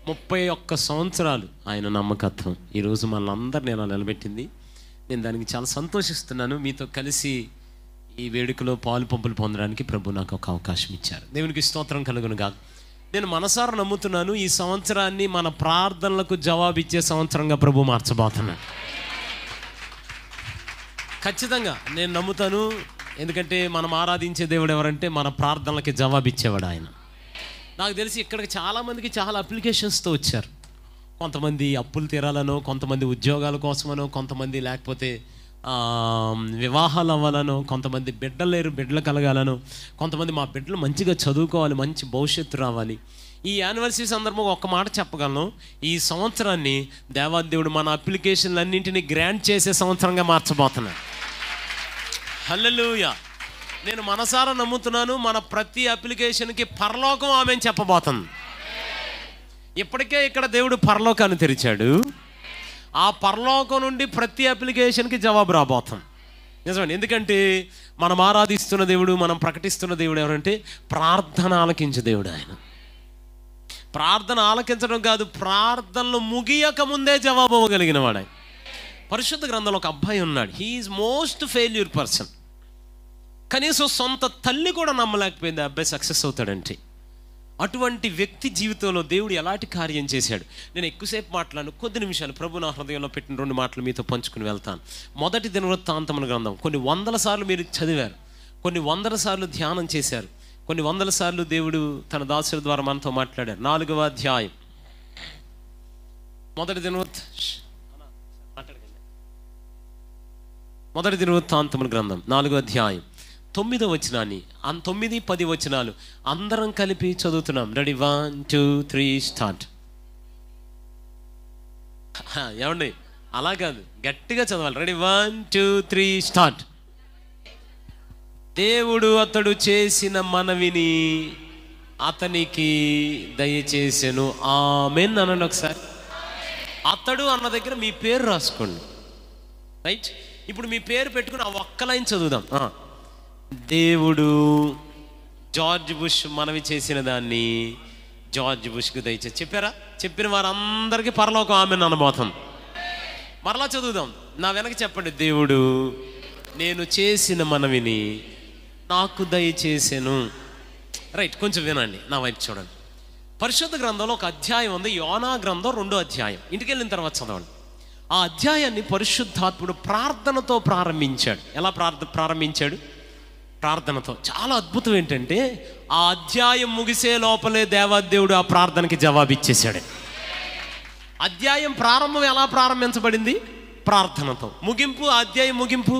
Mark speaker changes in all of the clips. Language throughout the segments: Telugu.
Speaker 1: 31 సంవత్సరాలు ఆయన నమ్మకత్వం ఈరోజు మనందరినీ ఇలా నిలబెట్టింది. నేను దానికి చాలా సంతోషిస్తున్నాను. మీతో కలిసి ఈ వేడుకలో పాలు పంపులు పొందడానికి ప్రభు నాకు ఒక అవకాశం ఇచ్చారు. దేవునికి స్తోత్రం కలుగునుగా. నేను మనసారా నమ్ముతున్నాను, ఈ సంవత్సరాన్ని మన ప్రార్థనలకు జవాబిచ్చే సంవత్సరంగా ప్రభు మార్చబోతున్నాడు. ఖచ్చితంగా నేను నమ్ముతాను. ఎందుకంటే మనం ఆరాధించే దేవుడు ఎవరంటే మన ప్రార్థనలకి జవాబిచ్చేవాడు ఆయన. నాకు తెలిసి ఇక్కడికి చాలామందికి చాలా అప్లికేషన్స్తో వచ్చారు. కొంతమంది అప్పులు తీరాలనో, కొంతమంది ఉద్యోగాల కోసమనో, కొంతమంది లేకపోతే వివాహాలు అవ్వాలనో, కొంతమంది బిడ్డలు లేరు బిడ్డలు కలగాలనో, కొంతమంది మా బిడ్డలు మంచిగా చదువుకోవాలి, మంచి భవిష్యత్తు రావాలి. ఈ యానివర్సరీ సందర్భంగా ఒక్క మాట చెప్పగలను, ఈ సంవత్సరాన్ని దేవాదేవుడు మన అప్లికేషన్లన్నింటినీ గ్రాంట్ చేసే సంవత్సరంగా మార్చబోతున్నాడు. హల్లెలూయా. నేను మనసారా నమ్ముతున్నాను, మన ప్రతి అప్లికేషన్కి పరలోకం ఆమెను చెప్పబోతుంది. ఇప్పటికే ఇక్కడ దేవుడు పరలోకాన్ని తెరిచాడు. ఆ పరలోకం నుండి ప్రతి అప్లికేషన్కి జవాబు రాబోతుంది. నిజమండి. ఎందుకంటే మనం ఆరాధిస్తున్న దేవుడు, మనం ప్రకటిస్తున్న దేవుడు ఎవరంటే ప్రార్థన ఆలకించే దేవుడు ఆయన. ప్రార్థన ఆలకించడం కాదు, ప్రార్థనలు ముగియక ముందే జవాబు ఇవ్వగలిగిన వాడు ఆయన. పరిశుద్ధ గ్రంథంలో ఒక అబ్బాయి ఉన్నాడు. He is most failure person. కనీసం సొంత తల్లి కూడా నమ్మలేకపోయింది ఆ అబ్బాయి సక్సెస్ అవుతాడంటే. అటువంటి వ్యక్తి జీవితంలో దేవుడు ఎలాంటి కార్యం చేశాడు. నేను ఎక్కువసేపు మాట్లాడాను, కొద్ది నిమిషాలు ప్రభు నా హృదయంలో పెట్టిన 2 మాటలు మీతో పంచుకుని వెళ్తాను. మొదటి దినవృత్తాంతముల గ్రంథం కొన్ని 100 సార్లు మీరు చదివారు, కొన్ని 100 సార్లు ధ్యానం చేశారు, కొన్ని 100 సార్లు దేవుడు తన దాసుల ద్వారా మనతో మాట్లాడారు. 4వ అధ్యాయం మొదటి దినవృత్తాంతముల గ్రంథం 4వ అధ్యాయం 9వ వచనాన్ని 9, 10 వచనాలు అందరం కలిపి చదువుతున్నాం. Ready, 1, 2, 3 start. ఏమండి, అలా కాదు, గట్టిగా చదవాలి. Ready, 1, 2, 3 start. దేవుడు అతడు చేసిన మనవిని అతనికి దయచేసెను. ఆమేన్ అనండి ఒకసారి. అతడు అన్న దగ్గర మీ పేరు రాసుకోండి. రైట్, ఇప్పుడు మీ పేరు పెట్టుకుని ఆ ఒక్క లైన్ చదువుదాం. దేవుడు జార్జ్ బుష్ మనవి చేసిన దాన్ని జార్జ్ బుష్కి దయచేసి చెప్పారా? చెప్పిన వారందరికీ పరలోకం ఆమేన్ అనబోతాం. మరలా చదువుదాం, నా వెనక చెప్పండి. దేవుడు నేను చేసిన మనవిని నాకు దయచేసాను. రైట్, కొంచెం వినండి, నా వైపు చూడండి. పరిశుద్ధ గ్రంథంలో ఒక అధ్యాయం ఉంది, యోనా గ్రంథం 2వ అధ్యాయం. ఇంటికి వెళ్ళిన తర్వాత చదవండి. ఆ అధ్యాయాన్ని పరిశుద్ధాత్ముడు ప్రార్థనతో ప్రారంభించాడు. ఎలా ప్రారంభించాడు? ప్రార్థనతో. చాలా అద్భుతం ఏంటంటే ఆ అధ్యాయం ముగిసే లోపలే దేవాదేవుడు ఆ ప్రార్థనకి జవాబు ఇచ్చేశాడు. అధ్యాయం ప్రారంభం ఎలా ప్రారంభించబడింది? ప్రార్థనతో. ముగింపు, అధ్యాయం ముగింపు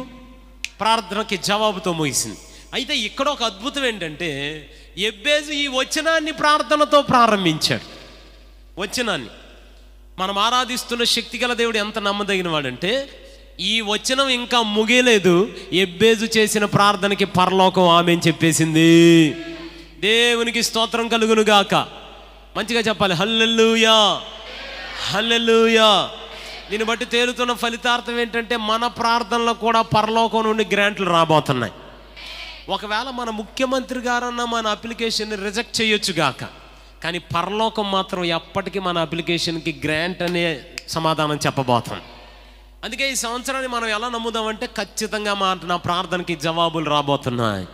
Speaker 1: ప్రార్థనకి జవాబుతో ముగిసింది. అయితే ఇక్కడ ఒక అద్భుతం ఏంటంటే ఎబ్బేజు ఈ వచనాన్ని ప్రార్థనతో ప్రారంభించాడు. వచనాన్ని మనం ఆరాధిస్తున్న శక్తిగల దేవుడు ఎంత నమ్మదగిన వాడంటే ఈ వచనం ఇంకా ముగియలేదు, ఎబ్బేజు చేసిన ప్రార్థనకి పరలోకం ఆమేన్ చెప్పేసింది. దేవునికి స్తోత్రం కలుగును గాక. మంచిగా చెప్పాలి, హల్లెలూయా, హల్లెలూయా. దీన్ని బట్టి తేలుతున్న ఫలితార్థం ఏంటంటే మన ప్రార్థనలో కూడా పరలోకం నుండి గ్రాంట్లు రాబోతున్నాయి. ఒకవేళ మన ముఖ్యమంత్రి గారన్నా మన అప్లికేషన్ని రిజెక్ట్ చేయొచ్చు గాక, కానీ పరలోకం మాత్రం ఎప్పటికీ మన అప్లికేషన్కి గ్రాంట్ అనే సమాధానం చెప్పబోతాం. అందుకే ఈ సంవత్సరాన్ని మనం ఎలా నమ్ముదామంటే ఖచ్చితంగా నా ప్రార్థనకి జవాబులు రాబోతున్నాయి.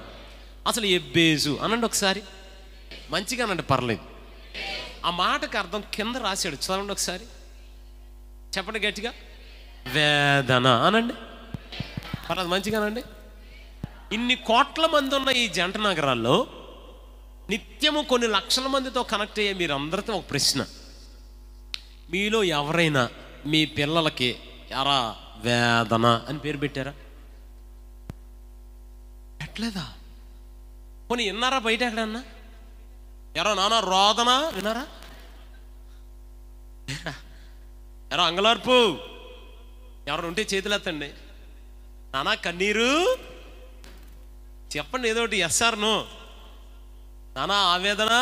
Speaker 1: అసలు ఎబ్బేజు అనండి ఒకసారి, మంచిగా అనండి, పర్లేదు. ఆ మాటకు అర్థం కింద రాశాడు, చదవండి ఒకసారి, చెప్పండి గట్టిగా. వేదన అనండి, పర్లేదు, మంచిగా అనండి. ఇన్ని కోట్ల మంది ఉన్న ఈ జంట నగరాల్లో నిత్యము కొన్ని లక్షల మందితో కనెక్ట్ అయ్యే మీరందరితో ఒక ప్రశ్న. మీలో ఎవరైనా మీ పిల్లలకి ఎరా వేదన అని పేరు పెట్టారా? పెట్టలేదా? పోనీ విన్నారా? బయట ఎక్కడన్నా ఎరా నాన్న రోదన విన్నారా? ఎరా అంగలార్పు ఎవరు ఉంటే చేతులు ఎత్తండి. నానా కన్నీరు చెప్పండి, ఏదోటి. ఎస్ఆర్ను నానా ఆవేదన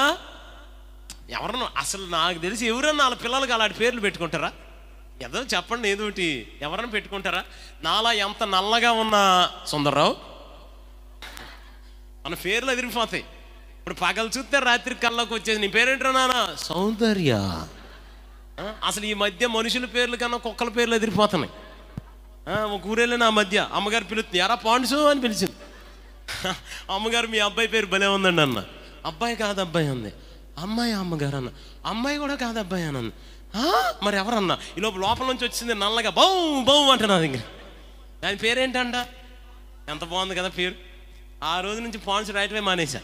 Speaker 1: ఎవరన్నా? అసలు నాకు తెలిసి ఎవరన్నా వాళ్ళ పిల్లలకి అలాంటి పేర్లు పెట్టుకుంటారా? ఏదో చెప్పండి, ఏదోటి. ఎవరైనా పెట్టుకుంటారా? నాలా ఎంత నల్లగా ఉన్నా సుందర్రావు మన పేర్లు ఎదిరిపోతాయి. ఇప్పుడు పగలు చూస్తే రాత్రి కల్లోకి వచ్చేది నీ పేరేంటారా నాన్న? సౌందర్య. అసలు ఈ మధ్య మనుషుల పేర్ల కన్నా కుక్కల పేర్లు ఎదిరిపోతున్నాయి. ఒక ఊరేళ్ళే నా మధ్య అమ్మగారు పిలుస్తుంది, ఎరా పాండ్సు అని పిలిచింది. అమ్మగారు మీ అబ్బాయి పేరు భలే ఉందండి అన్న. అబ్బాయి కాదు అబ్బాయి అంది. అమ్మాయి అమ్మగారు అన్న. అమ్మాయి కూడా కాదు అబ్బాయి అని అంది. మరి ఎవరన్నా? ఈ లోపల నుంచి వచ్చింది నల్లగా బౌ బౌ అంటే నా దగ్గర. దాని పేరేంటంట? ఎంత బాగుంది కదా పేరు. ఆ రోజు నుంచి పాండ్స్ రాయటమే మానేశా.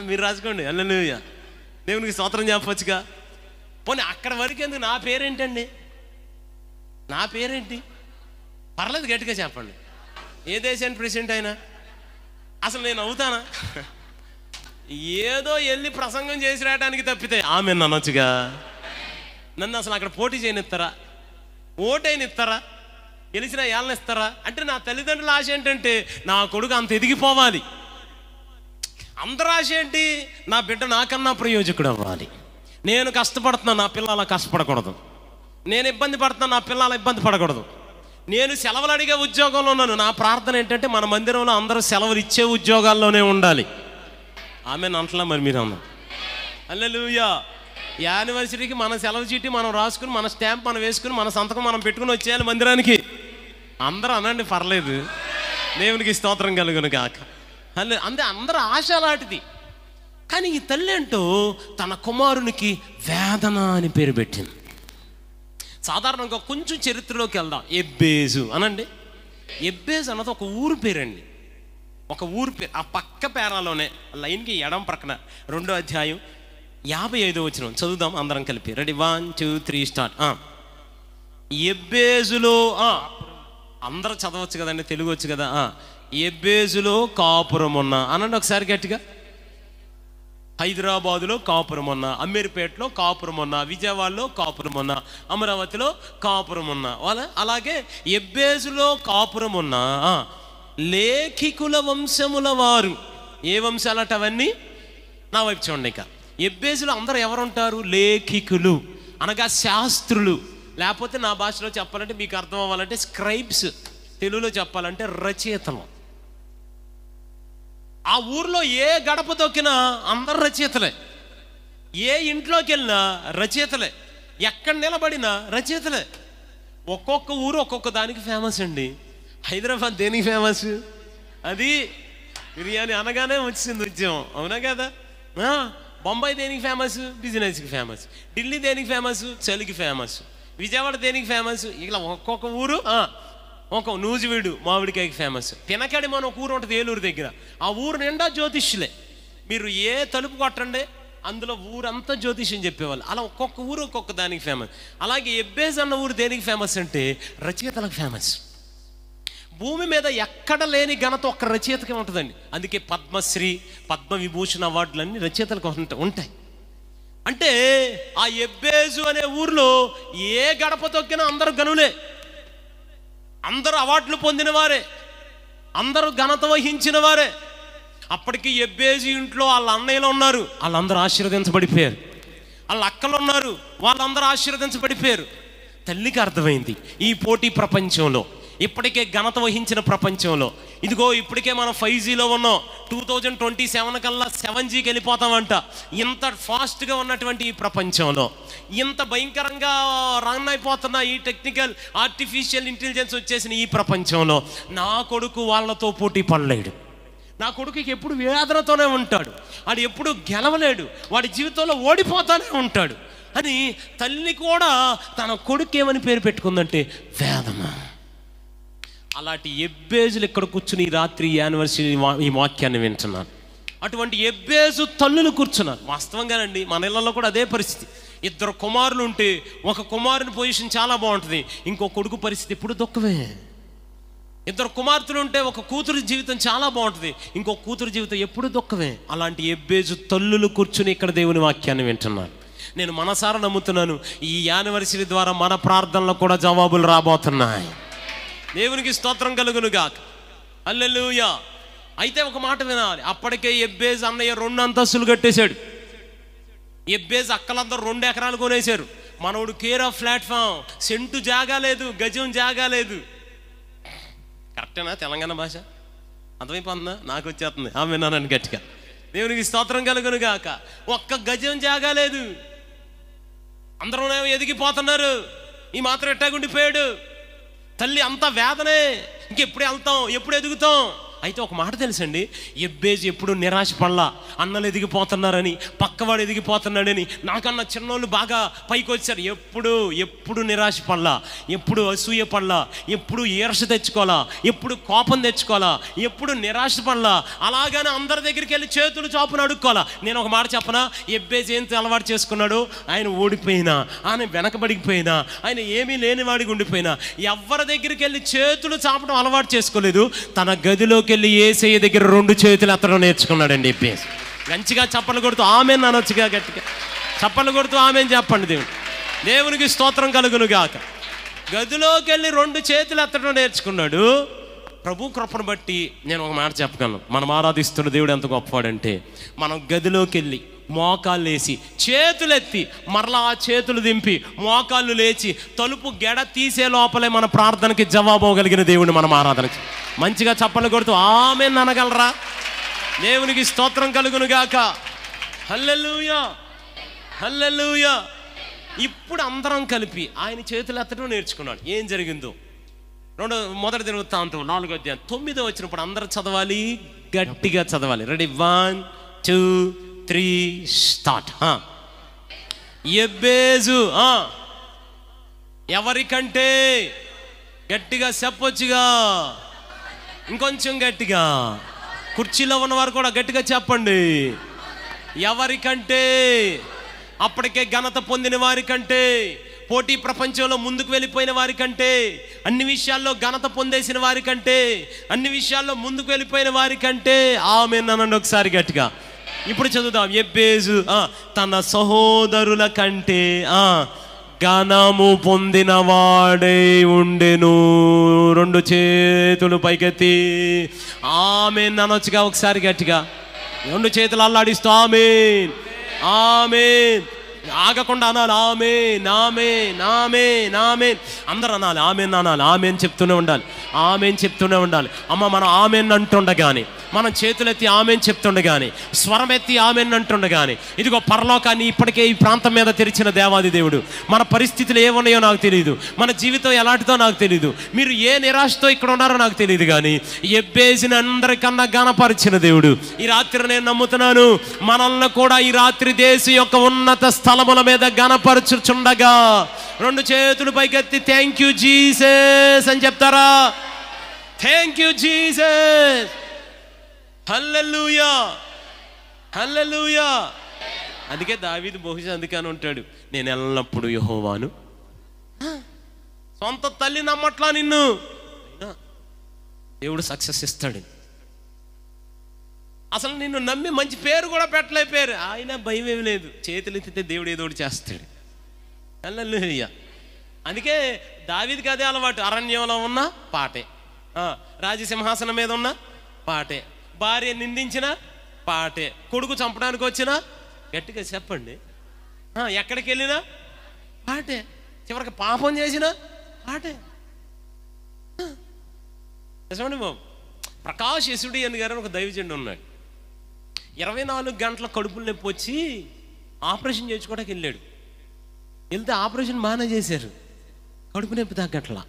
Speaker 1: మీరు రాసుకోండి. హల్లెలూయా, దేవునికి స్తోత్రం చెప్పొచ్చుగా. పోనీ అక్కడ వరకు ఎందుకు? నా పేరేంటండి? నా పేరేంటి? పర్లేదు, గట్టిగా చెప్పండి. ఏ దేశానికి ప్రెసిడెంట్ అయినా అసలు నేను అవుతానా? ఏదో వెళ్ళి ప్రసంగం చేసి రాయడానికి తప్పితే ఆమె అనొచ్చుగా. నన్ను అసలు అక్కడ పోటీ చేయనిస్తారా? ఓటైనిస్తారా? గెలిచిన ఏళ్ళనిస్తారా? అంటే నా తల్లిదండ్రుల ఆశ ఏంటంటే నా కొడుకు అంత ఎదిగిపోవాలి. అందరి ఆశ ఏంటి? నా బిడ్డ నాకన్నా ప్రయోజకుడు అవ్వాలి. నేను కష్టపడుతున్నా, నా పిల్లల కష్టపడకూడదు. నేను ఇబ్బంది పడుతున్నా, నా పిల్లల ఇబ్బంది పడకూడదు. నేను సెలవులు అడిగే ఉద్యోగంలో ఉన్నాను. నా ప్రార్థన ఏంటంటే మన మందిరంలో అందరూ సెలవులు ఇచ్చే ఉద్యోగాల్లోనే ఉండాలి. ఆమె అంటలా మరి మీరు అన్నారు. హల్లెలూయా. యానివర్సరీకి మన సెలవు చీటీ మనం రాసుకుని, మన స్టాంప్ మనం వేసుకుని, మన సంతకం మనం పెట్టుకుని వచ్చేయాలి మందిరానికి. అందరూ అనండి, పర్లేదు. దేవునికి స్తోత్రం కలుగును గాక. అంతే, అందరూ ఆశ లాంటిది. కానీ ఈ తల్లి అంటూ తన కుమారునికి వేదన అని పేరు పెట్టింది. సాధారణంగా కొంచెం చరిత్రలోకి వెళ్దాం. ఎబ్బేజు అనండి. ఎబ్బేజు అన్నది ఒక ఊరు పేరండి. ఒక ఊరు పేరు. ఆ పక్క పేరాలోనే లైన్కి ఎడం ప్రక్కన 2వ అధ్యాయం 55వ వచనం చదువుదాం అందరం కలిపి. Ready, 1 2 3 start. ఎబ్బేజులో, అందరూ చదవచ్చు కదండి, తెలుగు వచ్చు కదా. ఎబ్బేజులో కాపురం ఉన్న అనండి ఒకసారి గట్టిగా. హైదరాబాదులో కాపురం ఉన్న, అమీర్పేటలో కాపురం ఉన్న, విజయవాడలో కాపురం ఉన్న, అమరావతిలో కాపురం ఉన్న వాళ్ళ. అలాగే ఎబ్బేజులో కాపురం ఉన్న లేఖికుల వంశముల వారు. ఏ వంశాలట అవన్నీ? నా వైపు చూడండి. ఇక ఎబ్బేజులో అందరూ ఎవరుంటారు? లేఖికులు అనగా శాస్త్రులు, లేకపోతే నా భాషలో చెప్పాలంటే మీకు అర్థం అవ్వాలంటే స్క్రైబ్స్, తెలుగులో చెప్పాలంటే రచయితలు. ఆ ఊర్లో ఏ గడప తొక్కినా అందరు రచయితలే. ఏ ఇంట్లోకి వెళ్ళినా రచయితలే. ఎక్కడ నిలబడినా రచయితలే. ఒక్కొక్క ఊరు ఒక్కొక్క దానికి ఫేమస్ అండి. హైదరాబాద్ దేనికి ఫేమస్? అది బిర్యానీ అనగానే వచ్చింది ఉద్యమం, అవునా కదా. బొంబాయి దేనికి ఫేమస్? బిజినెస్కి ఫేమస్. ఢిల్లీ దేనికి ఫేమస్? చలికి ఫేమస్. విజయవాడ దేనికి ఫేమస్? ఇలా ఒక్కొక్క ఊరు. ఒక నూజివీడు మామిడికాయకి ఫేమస్. పినకడి మన ఒక ఊరు ఉంటుంది ఏలూరు దగ్గర. ఆ ఊరు నిండా జ్యోతిష్యులే. మీరు ఏ తలుపు కొట్టండి అందులో ఊరంతా జ్యోతిష్యం చెప్పేవాళ్ళు. అలా ఒక్కొక్క ఊరు ఒక్కొక్క దానికి ఫేమస్. అలాగే ఎబ్బేజ్ అన్న ఊరు దేనికి ఫేమస్ అంటే రచయితలకు ఫేమస్. భూమి మీద ఎక్కడ లేని ఘనత ఒక్క రచయితకే ఉంటుందండి. అందుకే పద్మశ్రీ, పద్మవిభూషణ్ అవార్డులన్నీ రచయితలకు ఉంటాయి. అంటే ఆ ఎబ్బేజు అనే ఊర్లో ఏ గడప తొక్కినా అందరూ గనులే, అందరూ అవార్డులు పొందిన వారే, అందరూ ఘనత వహించిన వారే. అప్పటికి ఎబ్బేజు ఇంట్లో వాళ్ళ అన్నయ్యలు ఉన్నారు, వాళ్ళందరూ ఆశీర్వదించబడిపోయారు. వాళ్ళ అక్కలు ఉన్నారు, వాళ్ళందరూ ఆశీర్వదించబడిపోయారు. తల్లికి అర్థమైంది ఈ పోటీ ప్రపంచంలో, ఇప్పటికే ఘనత వహించిన ప్రపంచంలో, ఇదిగో ఇప్పటికే మనం 5Gలో ఉన్నాం, 2027 కల్లా 7Gకి వెళ్ళిపోతామంట. ఇంత ఫాస్ట్గా ఉన్నటువంటి ఈ ప్రపంచంలో, ఇంత భయంకరంగా రన్ అయిపోతున్న ఈ టెక్నికల్ ఆర్టిఫిషియల్ ఇంటెలిజెన్స్ వచ్చేసిన ఈ ప్రపంచంలో నా కొడుకు వాళ్ళతో పోటీ పడలేడు. నా కొడుకుకి ఎప్పుడు వేదనతోనే ఉంటాడు, వాడు ఎప్పుడు గెలవలేడు, వాడి జీవితంలో ఓడిపోతానే ఉంటాడు అని తల్లి కూడా తన కొడుకు ఏమని పేరు పెట్టుకుందంటే వేదన. అలాంటి ఎబ్బేజులు ఇక్కడ కూర్చుని ఈ రాత్రి యానివర్సరీ ఈ వాక్యాన్ని వింటున్నాను. అటువంటి ఎబ్బేజు తల్లులు కూర్చున్నారు. వాస్తవంగానండి మన ఇళ్లలో కూడా అదే పరిస్థితి. 2 కుమారులు ఉంటే ఒక కుమారుని పొజిషన్ చాలా బాగుంటుంది, ఇంకో కొడుకు పరిస్థితి ఎప్పుడు దుఃఖమే. 2 కుమార్తెలు ఉంటే ఒక కూతురు జీవితం చాలా బాగుంటుంది, ఇంకో కూతురు జీవితం ఎప్పుడు దుఃఖమే. అలాంటి ఎబ్బేజు తల్లులు కూర్చుని ఇక్కడ దేవుని వాక్యాన్ని వింటున్నాను. నేను మనసారా నమ్ముతున్నాను ఈ యానివర్సరీ ద్వారా మన ప్రార్థనలకు కూడా జవాబులు రాబోతున్నాయి. దేవునికి స్తోత్రం కలుగును గాక. హల్లెలూయా. అయితే ఒక మాట వినాలి. అప్పటికే ఎబ్బేజ్ అన్నయ్య 2 అంతస్తులు కట్టేశాడు. ఎబ్బేజ్ అక్కలందరూ 2 ఎకరాలు కొనేశారు. మనోడు కేర్ ఆఫ్ ప్లాట్ఫామ్, సెంటు జాగా లేదు, గజం జాగా లేదు. కరెక్టేనా తెలంగాణ భాష? అర్థమైపోతుందా? నాకు వచ్చేస్తుంది. విన్నాను గట్టిగా. దేవునికి స్తోత్రం కలుగును గాక. ఒక్క గజం జాగా లేదు. అందరూ ఎదిగిపోతున్నారు, ఈ మాత్రం ఎట్టాగుండిపోయాడు. తల్లి అంత వేదనే, ఇంకెప్పుడు వెళ్తాం, ఎప్పుడు ఎదుగుతాం. అయితే ఒక మాట తెలుసండి, ఎబ్బేజు ఎప్పుడు నిరాశ పడలా. అన్నలు ఎదిగిపోతున్నారని, పక్కవాడు ఎదిగిపోతున్నాడని, నాకన్నా చిన్నోళ్ళు బాగా పైకి వచ్చారు, ఎప్పుడు నిరాశ పడలా, ఎప్పుడు అసూయ పడలా, ఎప్పుడు ఈర్ష తెచ్చుకోవాలా, ఎప్పుడు కోపం తెచ్చుకోవాలా, ఎప్పుడు నిరాశ పడలా. అలాగని అందరి దగ్గరికి వెళ్ళి చేతులు చాపుని అడుక్కోవాలా. నేను ఒక మాట చెప్పనా, ఎబ్బేజు ఏం అలవాటు చేసుకున్నాడు, ఆయన ఓడిపోయినా, ఆయన వెనకబడిపోయినా, ఆయన ఏమీ లేనివాడికి ఉండిపోయినా, ఎవరి దగ్గరికి వెళ్ళి చేతులు చాపడం అలవాటు చేసుకోలేదు. తన గదిలోకి వెళ్ళి యేసయ్య దగ్గర 2 చేతులు ఎత్తడం నేర్చుకున్నాడండి ఎబ్బేజు. మంచిగా చప్పలు కొడుతూ ఆమెన్ అనొచ్చుగా, గట్టిగా చప్పలు కొడుతూ ఆమెన్ చెప్పండి. దేవునికి స్తోత్రం కలుగును గాక. గదిలోకి వెళ్ళి 2 చేతులు ఎత్తడం నేర్చుకున్నాడు. ప్రభు కృపను బట్టి నేను ఒక మాట చెప్పగలను, మనం ఆరాధిస్తున్న దేవుడు ఎంత గొప్పవాడంటే, మనం గదిలోకి వెళ్ళి మోకాళ్ళు వేసి చేతులెత్తి మరలా ఆ చేతులు దింపి మోకాళ్ళు లేచి తలుపు గెడ తీసే లోపలే మన ప్రార్థనకి జవాబు అవ్వగలిగిన దేవుడిని మనం ఆరాధన. మంచిగా చప్పలు కొడుతూ ఆమేన్ అనగలరా? దేవునికి స్తోత్రం కలుగును గాక. హల్లెలూయా, హల్లెలూయా. ఇప్పుడు అందరం కలిపి ఆయన చేతులు ఎత్తడం నేర్చుకున్నాడు. ఏం జరిగిందో మొదటి దినవృత్తాంతం 4వ అధ్యాయం 9వ వచనం అందరూ చదవాలి, గట్టిగా చదవాలి. Ready, 1 2 3 start. ఎబ్బేజు ఎవరికంటే, గట్టిగా చెప్పొచ్చుగా, ఇంకొంచెం గట్టిగా, కుర్చీలో ఉన్నవారు కూడా గట్టిగా చెప్పండి. ఎవరికంటే, అప్పటికే ఘనత పొందిన వారికంటే, పోటీ ప్రపంచంలో ముందుకు వెళ్ళిపోయిన వారికంటే, అన్ని విషయాల్లో ఘనత పొందేసిన వారికంటే, అన్ని విషయాల్లో ముందుకు వెళ్ళిపోయిన వారికంటే ఆమేన్ అనండి ఒకసారి గట్టిగా. ఇప్పుడు చదువుదాం. ఎబ్బేజు తన సహోదరుల కంటే ఘనము పొందిన వాడై ఉండెను. 2 చేతులు పైకెత్తి ఆమేన్ అనొచ్చుగా ఒకసారి గట్టిగా. 2 చేతులు అల్లాడిస్తూ ఆమేన్ ఆమేన్, ఆగకుండా అనాలి. ఆమేన్ ఆమేన్ ఆమేన్ ఆమేన్, అందరూ అనాలి. ఆమేన్ అనాలి, ఆమేన్ చెప్తూనే ఉండాలి, ఆమేన్ చెప్తూనే ఉండాలి. అమ్మ మనం ఆమేన్ అంటుండగానే, మనం చేతులెత్తి ఆమేన్ చెప్తుండగానే, స్వరం ఎత్తి ఆమేన్ అంటుండగానే, ఇదిగో పరలోకాన్ని ఇప్పటికే ఈ ప్రాంతం మీద తెరిచిన దేవాది దేవుడు. మన పరిస్థితులు ఏమున్నాయో నాకు తెలియదు, మన జీవితం ఎలాంటిదో నాకు తెలియదు, మీరు ఏ నిరాశతో ఇక్కడ ఉన్నారో నాకు తెలియదు, కానీ ఎబ్బేజుని అందరికన్నా ఘనపరిచిన దేవుడు ఈ రాత్రి నేను నమ్ముతున్నాను మనల్ని కూడా ఈ రాత్రి దేశం యొక్క ఉన్నత స్థలముల మీద ఘనపరచుచుండగా 2 చేతులు పైకెత్తి థ్యాంక్ యూ జీసస్ అని చెప్తారా? థ్యాంక్ యూ జీసస్, హల్లెలూయా హల్లెలూయా. అందుకే దావీదు బహుశా అందుకని ఉంటాడు, నేను ఎల్లప్పుడూ యెహోవాను. సొంత తల్లి నమ్మట్లా నిన్ను, దేవుడు సక్సెస్ ఇస్తాడు. అసలు నిన్ను నమ్మి మంచి పేరు కూడా పెట్టలేకపోయారు, ఆయన భయం ఏమి లేదు, చేతులు ఎత్తితే దేవుడు ఏదో ఒకటి చేస్తాడు. హల్లెలూయా. అందుకే దావీదుకి అదే అలవాటు. అరణ్యంలో ఉన్న పాటే, రాజసింహాసనం మీద ఉన్న పాటే, భార్య నిందించిన పాటే, కొడుకు చంపడానికి వచ్చినా గట్టిగా చెప్పండి, ఎక్కడికి వెళ్ళినా పాటే, చివరికి పాపం చేసినా పాటే. నిజమండి బాబు. ప్రకాష్ యసుడి అని గారు ఒక దైవజనుడు ఉన్నాడు. 24 గంటల కడుపులు నొప్పి వచ్చి ఆపరేషన్ చేయించుకోవడానికి వెళ్ళాడు. వెళ్తే ఆపరేషన్ బాగానే చేశారు, కడుపు నొప్పి తగ్గట్లా.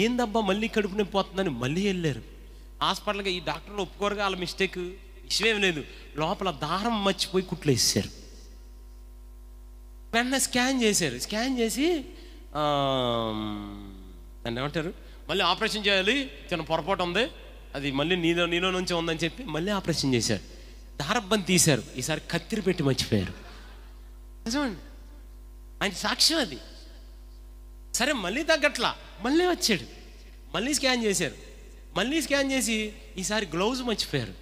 Speaker 1: ఏందబ్బా మళ్ళీ కడుపు నొప్పి వస్తుందని మళ్ళీ వెళ్ళారు హాస్పిటల్గా. ఈ డాక్టర్లు ఒప్పుకోరుగా, వాళ్ళ మిస్టేక్, విషయం లేదు. లోపల దారం మర్చిపోయి కుట్లు వేసారు. వెంటనే స్కాన్ చేశారు, స్కాన్ చేసి దాన్ని ఏమంటారు, మళ్ళీ ఆపరేషన్ చేయాలి, చిన్న పొరపాటు ఉంది, అది మళ్ళీ నీలో నుంచి ఉందని చెప్పి మళ్ళీ ఆపరేషన్ చేశారు. దారబ్బని తీశారు, ఈసారి కత్తిరి పెట్టి మర్చిపోయారు. నిజమండి, ఆయన సాక్ష్యం అది. సరే మళ్ళీ తగ్గట్లా, మళ్ళీ వచ్చాడు, మళ్ళీ స్కాన్ చేశారు, మళ్ళీ స్కాన్ చేసి ఈసారి గ్లౌజ్ మర్చిపోయారు.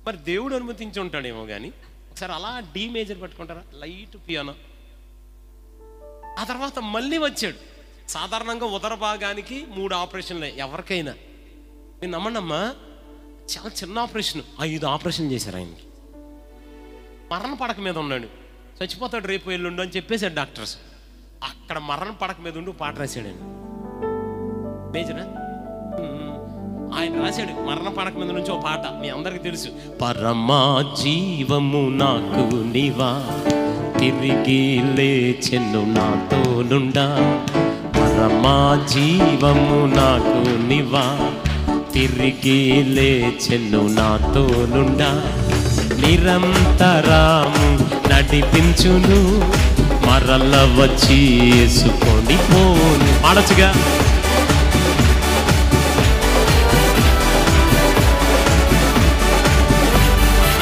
Speaker 1: మరి దేవుడు అనుమతించి ఉంటాడేమో కానీ ఒకసారి అలా డి మేజర్ పట్టుకుంటారా, లైట్ పియానో. ఆ తర్వాత మళ్ళీ వచ్చాడు. సాధారణంగా ఉదర భాగానికి 3 ఆపరేషన్లు ఎవరికైనా. మీరు నమ్మండమ్మా, చాలా చిన్న ఆపరేషన్ 5 ఆపరేషన్లు చేశారు ఆయనకి. మరణ పడక మీద ఉన్నాడు, చచ్చిపోతాడు రేపు ఎల్లుండు అని చెప్పేశాడు డాక్టర్స్. అక్కడ మరణ పడక మీద ఉండి పాట రాశాడండి. మేజరా ఆయన రాశాడు, మరణ పడక మీద నుంచి ఒక పాట మీ అందరికి తెలుసు. పరమా జీవము నాకు నీవా, తిరిగి లేచెను నాతోనుండా, పరమా జీవము నాకు నివా. తిరిగి లేచెను నాతోనుండా, నిరంతరం నడిపించును, మరల వచ్చి యేసుకొని పోను. పాడొచ్చుగా.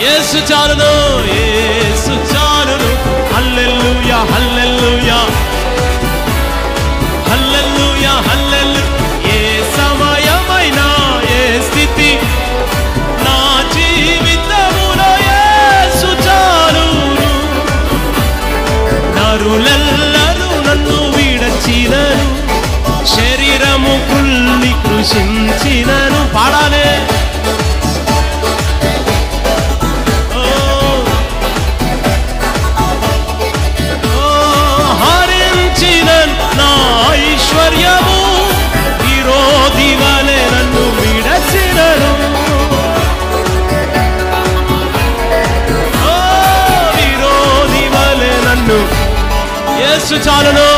Speaker 1: యేసు చాలును, యేసు చాలును. హల్లెలూయా హల్లెలూయా హల్లెలూయా హల్లెలూయా. ఏ సమయమైనా ఏ స్థితి నా జీవితములో యేసు చాలును. నరులెల్లరూ నన్ను విడచినను, శరీరము కుల్లి కృషించినను. పాడాలే. ఐశ్వర్యము విరోధి వలె నన్ను విడచినను, విరోధి వలె నన్ను. యేసు చాలును.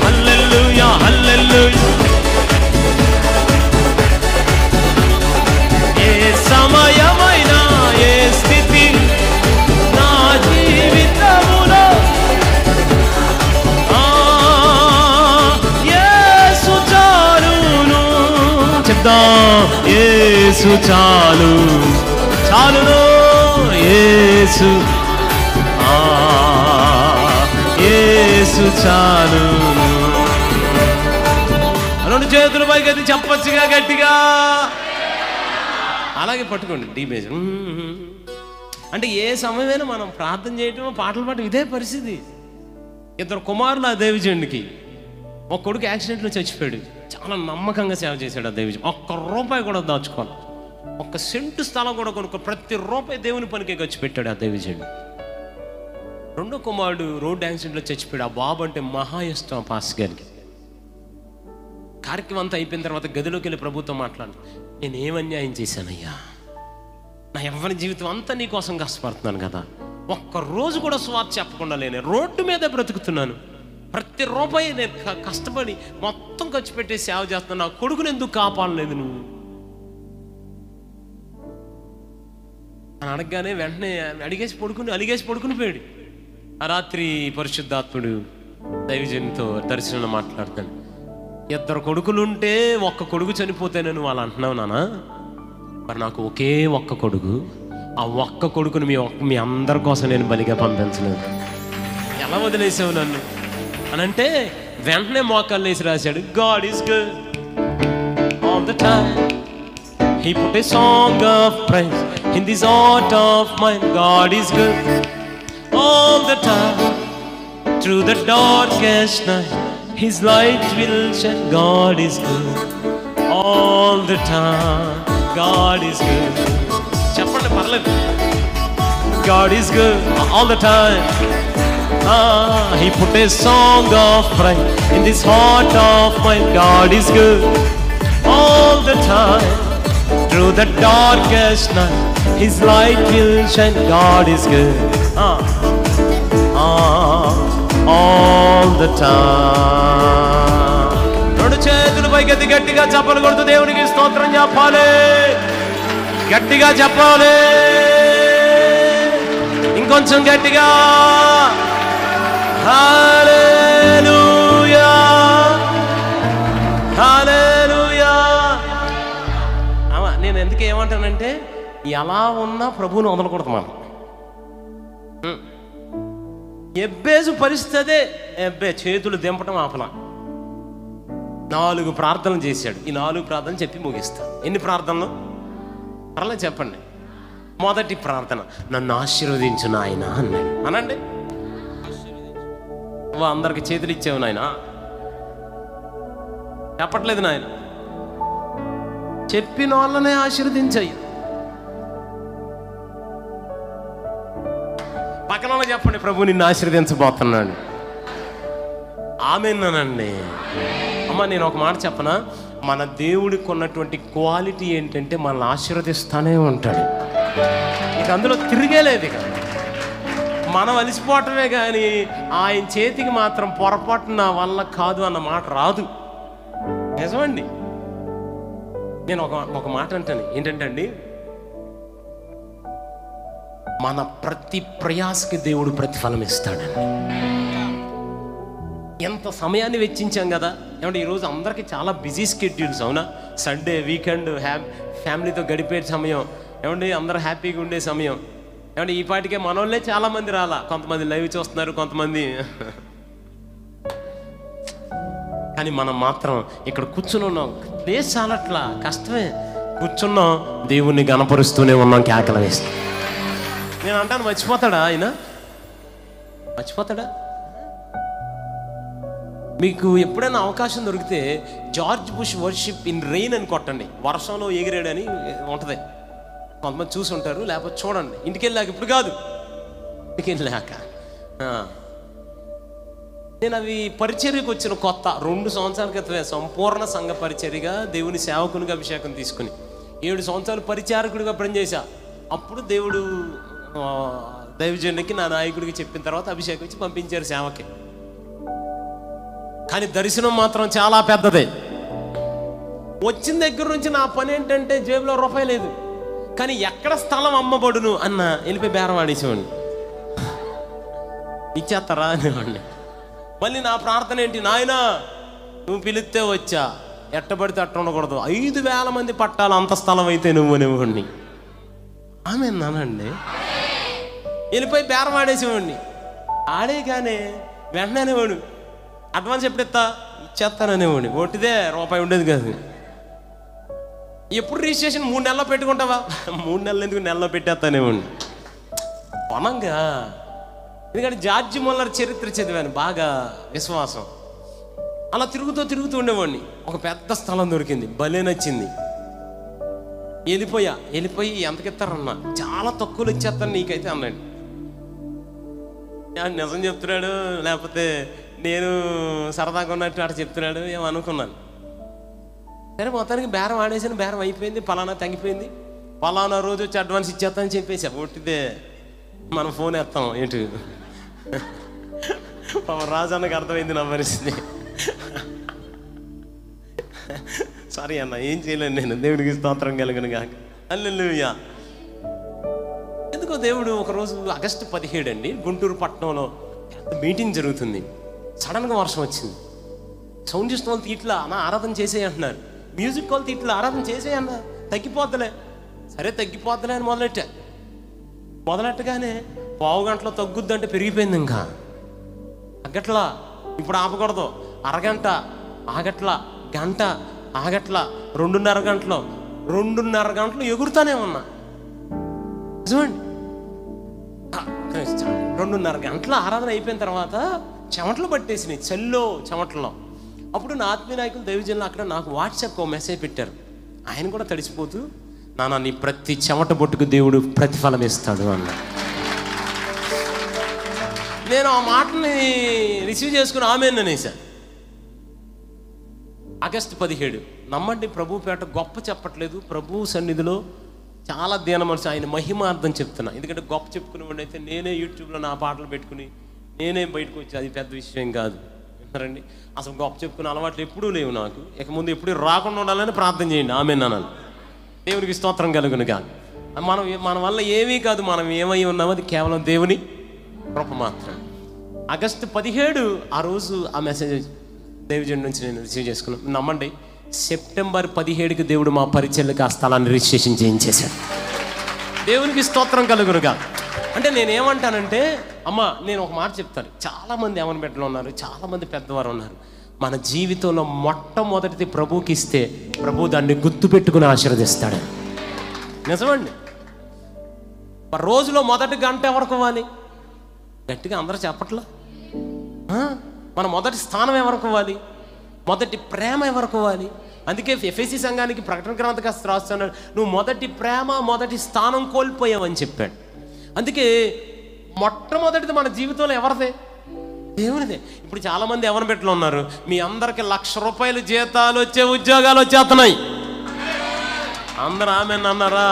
Speaker 1: హల్లెలూయా హల్లెలూయా. ఏ సమయమైనా ఏ స్థితి నా జీవితములో యేసు చాలు చాలును. యేసు యేసు చాలును. రెండు చేతులు పైకి చెప్పొచ్చుగా గట్టిగా. అలాగే పట్టుకోండి డీబేజ్. అంటే ఏ సమయమైనా మనం ప్రార్థన చేయటం, పాటలు పాడటం ఇదే పరిస్థితి. ఇద్దరు కుమారులు ఆ దైవజనుడికి. ఒక కొడుకు యాక్సిడెంట్లో చచ్చిపోయాడు. చాలా నమ్మకంగా సేవ చేశాడు ఆ దైవజన్. ఒక్క రూపాయి కూడా దాచుకోవాలి, ఒక్క సెంటు స్థలం కూడా కొనుక్కో, ప్రతి రూపాయి దేవుని పనికి ఖర్చు పెట్టాడు ఆ దైవజనుడు. రెండో కుమారుడు రోడ్డు యాక్సిడెంట్లో చచ్చిపోయాడు. ఆ బాబు అంటే మహా ఇష్టం ఆ పాస్ గారికి. కార్యక్రమం అంతా అయిపోయిన తర్వాత గదిలోకి వెళ్ళి ప్రభుత్వం మాట్లాడు, నేను ఏం అన్యాయం చేశానయ్యా, నా యవ్వన జీవితం అంతా నీ కోసం కష్టపడుతున్నాను కదా, ఒక్కరోజు కూడా స్వార్థ చెప్పకుండా లేనే రోడ్డు మీద బ్రతుకుతున్నాను, ప్రతి రూపాయి నేను కష్టపడి మొత్తం ఖర్చు పెట్టి సేవ చేస్తున్నాను, నా కొడుకుని ఎందుకు కాపాడలేదు నువ్వు అని అడగగానే వెంటనే అలిగేసి పడుకుని పోయాడు. ఆ రాత్రి పరిశుద్ధాత్ముడు దైవజనునితో దర్శనంలో మాట్లాడతాడు. ఇద్దరు కొడుకులుంటే ఒక్క కొడుకు చనిపోతేనే నువ్వు అలా అంటున్నావు నాన్న, మరి నాకు ఒకే ఒక్క కొడుకు, ఆ ఒక్క కొడుకుని మీ అందరి కోసం నేను బలిగా పంపించలేదు, ఎలా వదిలేసావు నన్ను అని అంటే వెంటనే మోకాళ్ళు వేసి రాశాడు, God is good all the time, he put a song of praise in this heart of mine. God is good all the time, through the darkest night his light will shine. God is good all the time, God is good. చెప్పండి పర్లేదు. God is good all the time. He put a song of praise in this heart of mine. God is good all the time, through the darkest night his light will shine. God is good all the time. రెండు చేతులు పైకెత్తి గట్టిగా చప్పలు కొడుతూ దేవునికి స్తోత్రం చెప్పాలి, గట్టిగా చెప్పాలి, ఇంకొంచెం గట్టిగా. హల్లెలూయా హల్లెలూయా. నేను ఎందుకు ఏమంటానంటే ఎలా ఉన్నా ప్రభువుని వదలకూడదు మనం. ఎబ్బేజు పరిస్థితే చేతులు దింపటం ఆపలా. 4 ప్రార్థనలు చేశాడు. ఈ 4 ప్రార్థనలు చెప్పి ముగిస్తాను. ఎన్ని ప్రార్థనలు అలా చెప్పండి. మొదటి ప్రార్థన, నన్ను ఆశీర్వదించు నాయన అన్నాడు. అనండి, అందరికి చేతులు ఇచ్చావు నాయన, చెప్పట్లేదు నాయన, చెప్పిన వాళ్ళనే ఆశీర్వదించయ్యా. పక్కన చెప్పండి, ప్రభు నిన్ను ఆశీర్వదించబోతున్నాడు. ఆమేనండి. అమ్మ నేను ఒక మాట చెప్పనా, మన దేవుడికి ఉన్నటువంటి క్వాలిటీ ఏంటంటే మనల్ని ఆశీర్వదిస్తానే ఉంటాడు. ఇక అందులో తిరిగేలేదు. ఇక మనం అలిసిపోవటమే కానీ ఆయన చేతికి మాత్రం పొరపాటు నా వల్ల కాదు అన్న మాట రాదు. నిజమండి. నేను ఒక మాట అంటాను, ఏంటంటే అండి, మన ప్రతి ప్రయాసకి దేవుడు ప్రతిఫలం ఇస్తాడండి. ఎంత సమయాన్ని వెచ్చించాం కదా ఏమంటే. ఈరోజు అందరికీ చాలా బిజీ స్కెడ్యూల్స్, అవునా? సండే, వీకెండ్, ఫ్యామిలీతో గడిపే సమయం ఏమండి, అందరూ హ్యాపీగా ఉండే సమయం ఏమంటే. ఈ పాటికే మనోళ్ళే చాలామంది రాలా, కొంతమంది లైవ్ చూస్తున్నారు, కొంతమంది కానీ మనం మాత్రం ఇక్కడ కూర్చుని ఉన్నాం. ప్లేస్ చాలట్లా, కష్టమే. కూర్చున్నాం, దేవుణ్ణి గణపరుస్తూనే ఉన్నాం, కేకలు వేస్తాం. నేను అంటాను, మర్చిపోతాడా ఆయన? మర్చిపోతాడా? మీకు ఎప్పుడైనా అవకాశం దొరికితే George bush worship in rain అని కొట్టండి, వర్షంలో ఎగిరాడని ఉంటుంది. కొంతమంది చూసి ఉంటారు, లేకపోతే చూడండి. ఇంటికి వెళ్ళాక, ఇప్పుడు కాదు, ఇంటికి వెళ్ళాక. నేను అవి పరిచర్యకు వచ్చిన కొత్త 2 సంవత్సరాల క్రితమే సంపూర్ణ సంఘ పరిచర్యగా దేవుని సేవకునిగా అభిషేకం తీసుకుని 7 సంవత్సరాలు పరిచారకుడిగా పనిచేశా. అప్పుడు దేవుడు దైవజనునికి, నా నాయకుడికి చెప్పిన తర్వాత అభిషేకం ఇచ్చి పంపించారు సేవకి. కానీ దర్శనం మాత్రం చాలా పెద్దదే. వచ్చిన దగ్గర నుంచి నా పని ఏంటంటే, జేబులో రూపాయి లేదు, కానీ ఎక్కడ స్థలం అమ్మబడును అన్న వెళ్ళిపోయి బేరం ఆడేసేవాడిని. ఇచ్చేస్తారా అనేవాడిని. మళ్ళీ నా ప్రార్థన ఏంటి, నాయనా నువ్వు పిలిస్తే వచ్చా, ఎట్టబడితే అట్ట ఉండకూడదు, 5,000 మంది పట్టాలి, అంత స్థలం అయితే నువ్వు అనేవాడిని. ఆమె నానండి వెళ్ళిపోయి బేరం ఆడేసేవాడిని. ఆడే కానీ వెంటనే అనేవాడు, అడ్వాన్స్ ఎప్పుడు ఇచ్చేస్తాననేవాడిని. ఒట్టిదే రూపాయి ఉండేది కాదు. ఎప్పుడు రిజిస్ట్రేషన్ 3 నెలల్లో పెట్టుకుంటావా? 3 నెలలు ఎందుకు, నెలలో పెట్టేస్తానేవాడిని పనంగా. ఎందుకంటే జార్జి ముల్లర్ చరిత్ర చదివాను, బాగా విశ్వాసం. అలా తిరుగుతూ ఉండేవాడిని. ఒక పెద్ద స్థలం దొరికింది, భలే నచ్చింది. వెళ్ళిపోయి ఎంతకిస్తారన్నా, చాలా తక్కువలో ఇచ్చేస్తాను నీకైతే అన్నాడు. నిజం చెప్తున్నాడు, లేకపోతే నేను సరదాగా ఉన్నట్టు అటు చెప్తున్నాడు ఏమో అనుకున్నాను. సరే, మొత్తానికి బేరం ఆడేసాను. బేరం అయిపోయింది, పలానా తగ్గిపోయింది, పలానా రోజు వచ్చి అడ్వాన్స్ ఇచ్చేస్తానని చెప్పేసా. ఒట్టిదే మనం ఫోన్ వేస్తాం ఏంటి. రాజన్నకి అర్థమైంది నా పరిస్థితి. సారీ అన్న, ఏం చేయలేను నేను. దేవుడికి స్తోత్రం కలుగును గాక. హల్లెలూయా. ఎందుకో దేవుడు ఒకరోజు ఆగస్టు 17 అండి, గుంటూరు పట్టణంలో మీటింగ్ జరుగుతుంది. సడన్గా వర్షం వచ్చింది. సౌండ్ సిస్టమ్ వాళ్ళు తీట్లా అన్న ఆరాధన చేసేయి అంటున్నారు, మ్యూజిక్ వాళ్ళు తీట్లా ఆరాధన చేసేయి అన్న, తగ్గిపోద్దలే. సరే తగ్గిపోద్దలే అని మొదలెట్టగానే 15 గంటలో తగ్గుద్దంటే పెరిగిపోయింది. ఇంకా తగ్గట్లా. ఇప్పుడు ఆపకూడదు, అరగంట ఆగట్లా, గంట ఆగట్లా, 2.5 గంటలు ఎగురుతానే ఉన్నా. నిజమండి, 2.5 గంటల ఆరాధన అయిపోయిన తర్వాత చెమటలు పట్టేసినాయి, చెమటల్లో. అప్పుడు నా ఆత్మీయ నాయకులు దైవజనులు అక్కడ నాకు వాట్సాప్ మెసేజ్ పెట్టారు. ఆయన కూడా తడిసిపోతూ, నాన్న నీ ప్రతి చెమట బొట్టుకు దేవుడు ప్రతిఫలం ఇస్తాడు అన్న. నేను ఆ మాటని రిసీవ్ చేసుకుని ఆమెన్ అనేసాను. ఆగస్టు 17 నమ్మండి, ప్రభుపేట గొప్ప చెప్పట్లేదు, ప్రభు సన్నిధిలో చాలా దీన మనసు, ఆయన మహిమార్థం చెప్తున్నా. ఎందుకంటే గొప్ప చెప్పుకునేవాడిని అయితే నేనే యూట్యూబ్లో నా పాటలు పెట్టుకుని నేనే బయటకు వచ్చి, అది పెద్ద విషయం కాదు. విన్నారండి, అసలు గొప్ప చెప్పుకునే అలవాట్లు ఎప్పుడూ లేవు నాకు. ఇక ముందు ఎప్పుడు రాకుండా ఉండాలని ప్రార్థన చేయండి, ఆమె అన్నాను. దేవునికి స్తోత్రం కలుగును కాదు. మన వల్ల ఏమీ కాదు, మనం ఏమై ఉన్నామో అది కేవలం దేవుని కృప మాత్రం. ఆగస్టు 17 ఆ రోజు ఆ మెసేజ్ దైవజనుడి నుంచి నేను రిసీవ్ చేసుకున్నాను. నమ్మండి, సెప్టెంబర్ 17కి దేవుడు మా పరిచర్యలకు ఆ స్థలాన్ని రిజిస్ట్రేషన్ చేయించేశాడు. దేవునికి స్తోత్రం కలుగునుగా. అంటే నేనేమంటానంటే, అమ్మ నేను ఒక మాట చెప్తాను. చాలామంది యవన బిడ్డలు ఉన్నారు, చాలామంది పెద్దవారు ఉన్నారు. మన జీవితంలో మొట్టమొదటిది ప్రభువుకి ఇస్తే ప్రభు దాన్ని గుర్తు పెట్టుకుని ఆశీర్వదిస్తాడు. నిజమండి. రోజులో మొదటి గంట ఎవరికి ఇవ్వాలి? గట్టిగా అందరూ చెప్పట్లా. మన మొదటి స్థానం ఎవరికి ఇవ్వాలి? మొదటి ప్రేమ ఎవరికి ఇవ్వాలి? అందుకే ఎఫెసీ సంఘానికి ప్రకటన గ్రంథంగా రాస్తున్నాడు, నువ్వు మొదటి ప్రేమ మొదటి స్థానం కోల్పోయావని చెప్పాడు. అందుకే మొట్టమొదటిది మన జీవితంలో ఎవరిదే? దేవునిదే. ఇప్పుడు చాలామంది యవన బిడ్డలు ఉన్నారు, మీ అందరికి ₹1,00,000 జీతాలు వచ్చే ఉద్యోగాలు వచ్చేస్తున్నాయి. అందరూ ఆమె అన్నారా?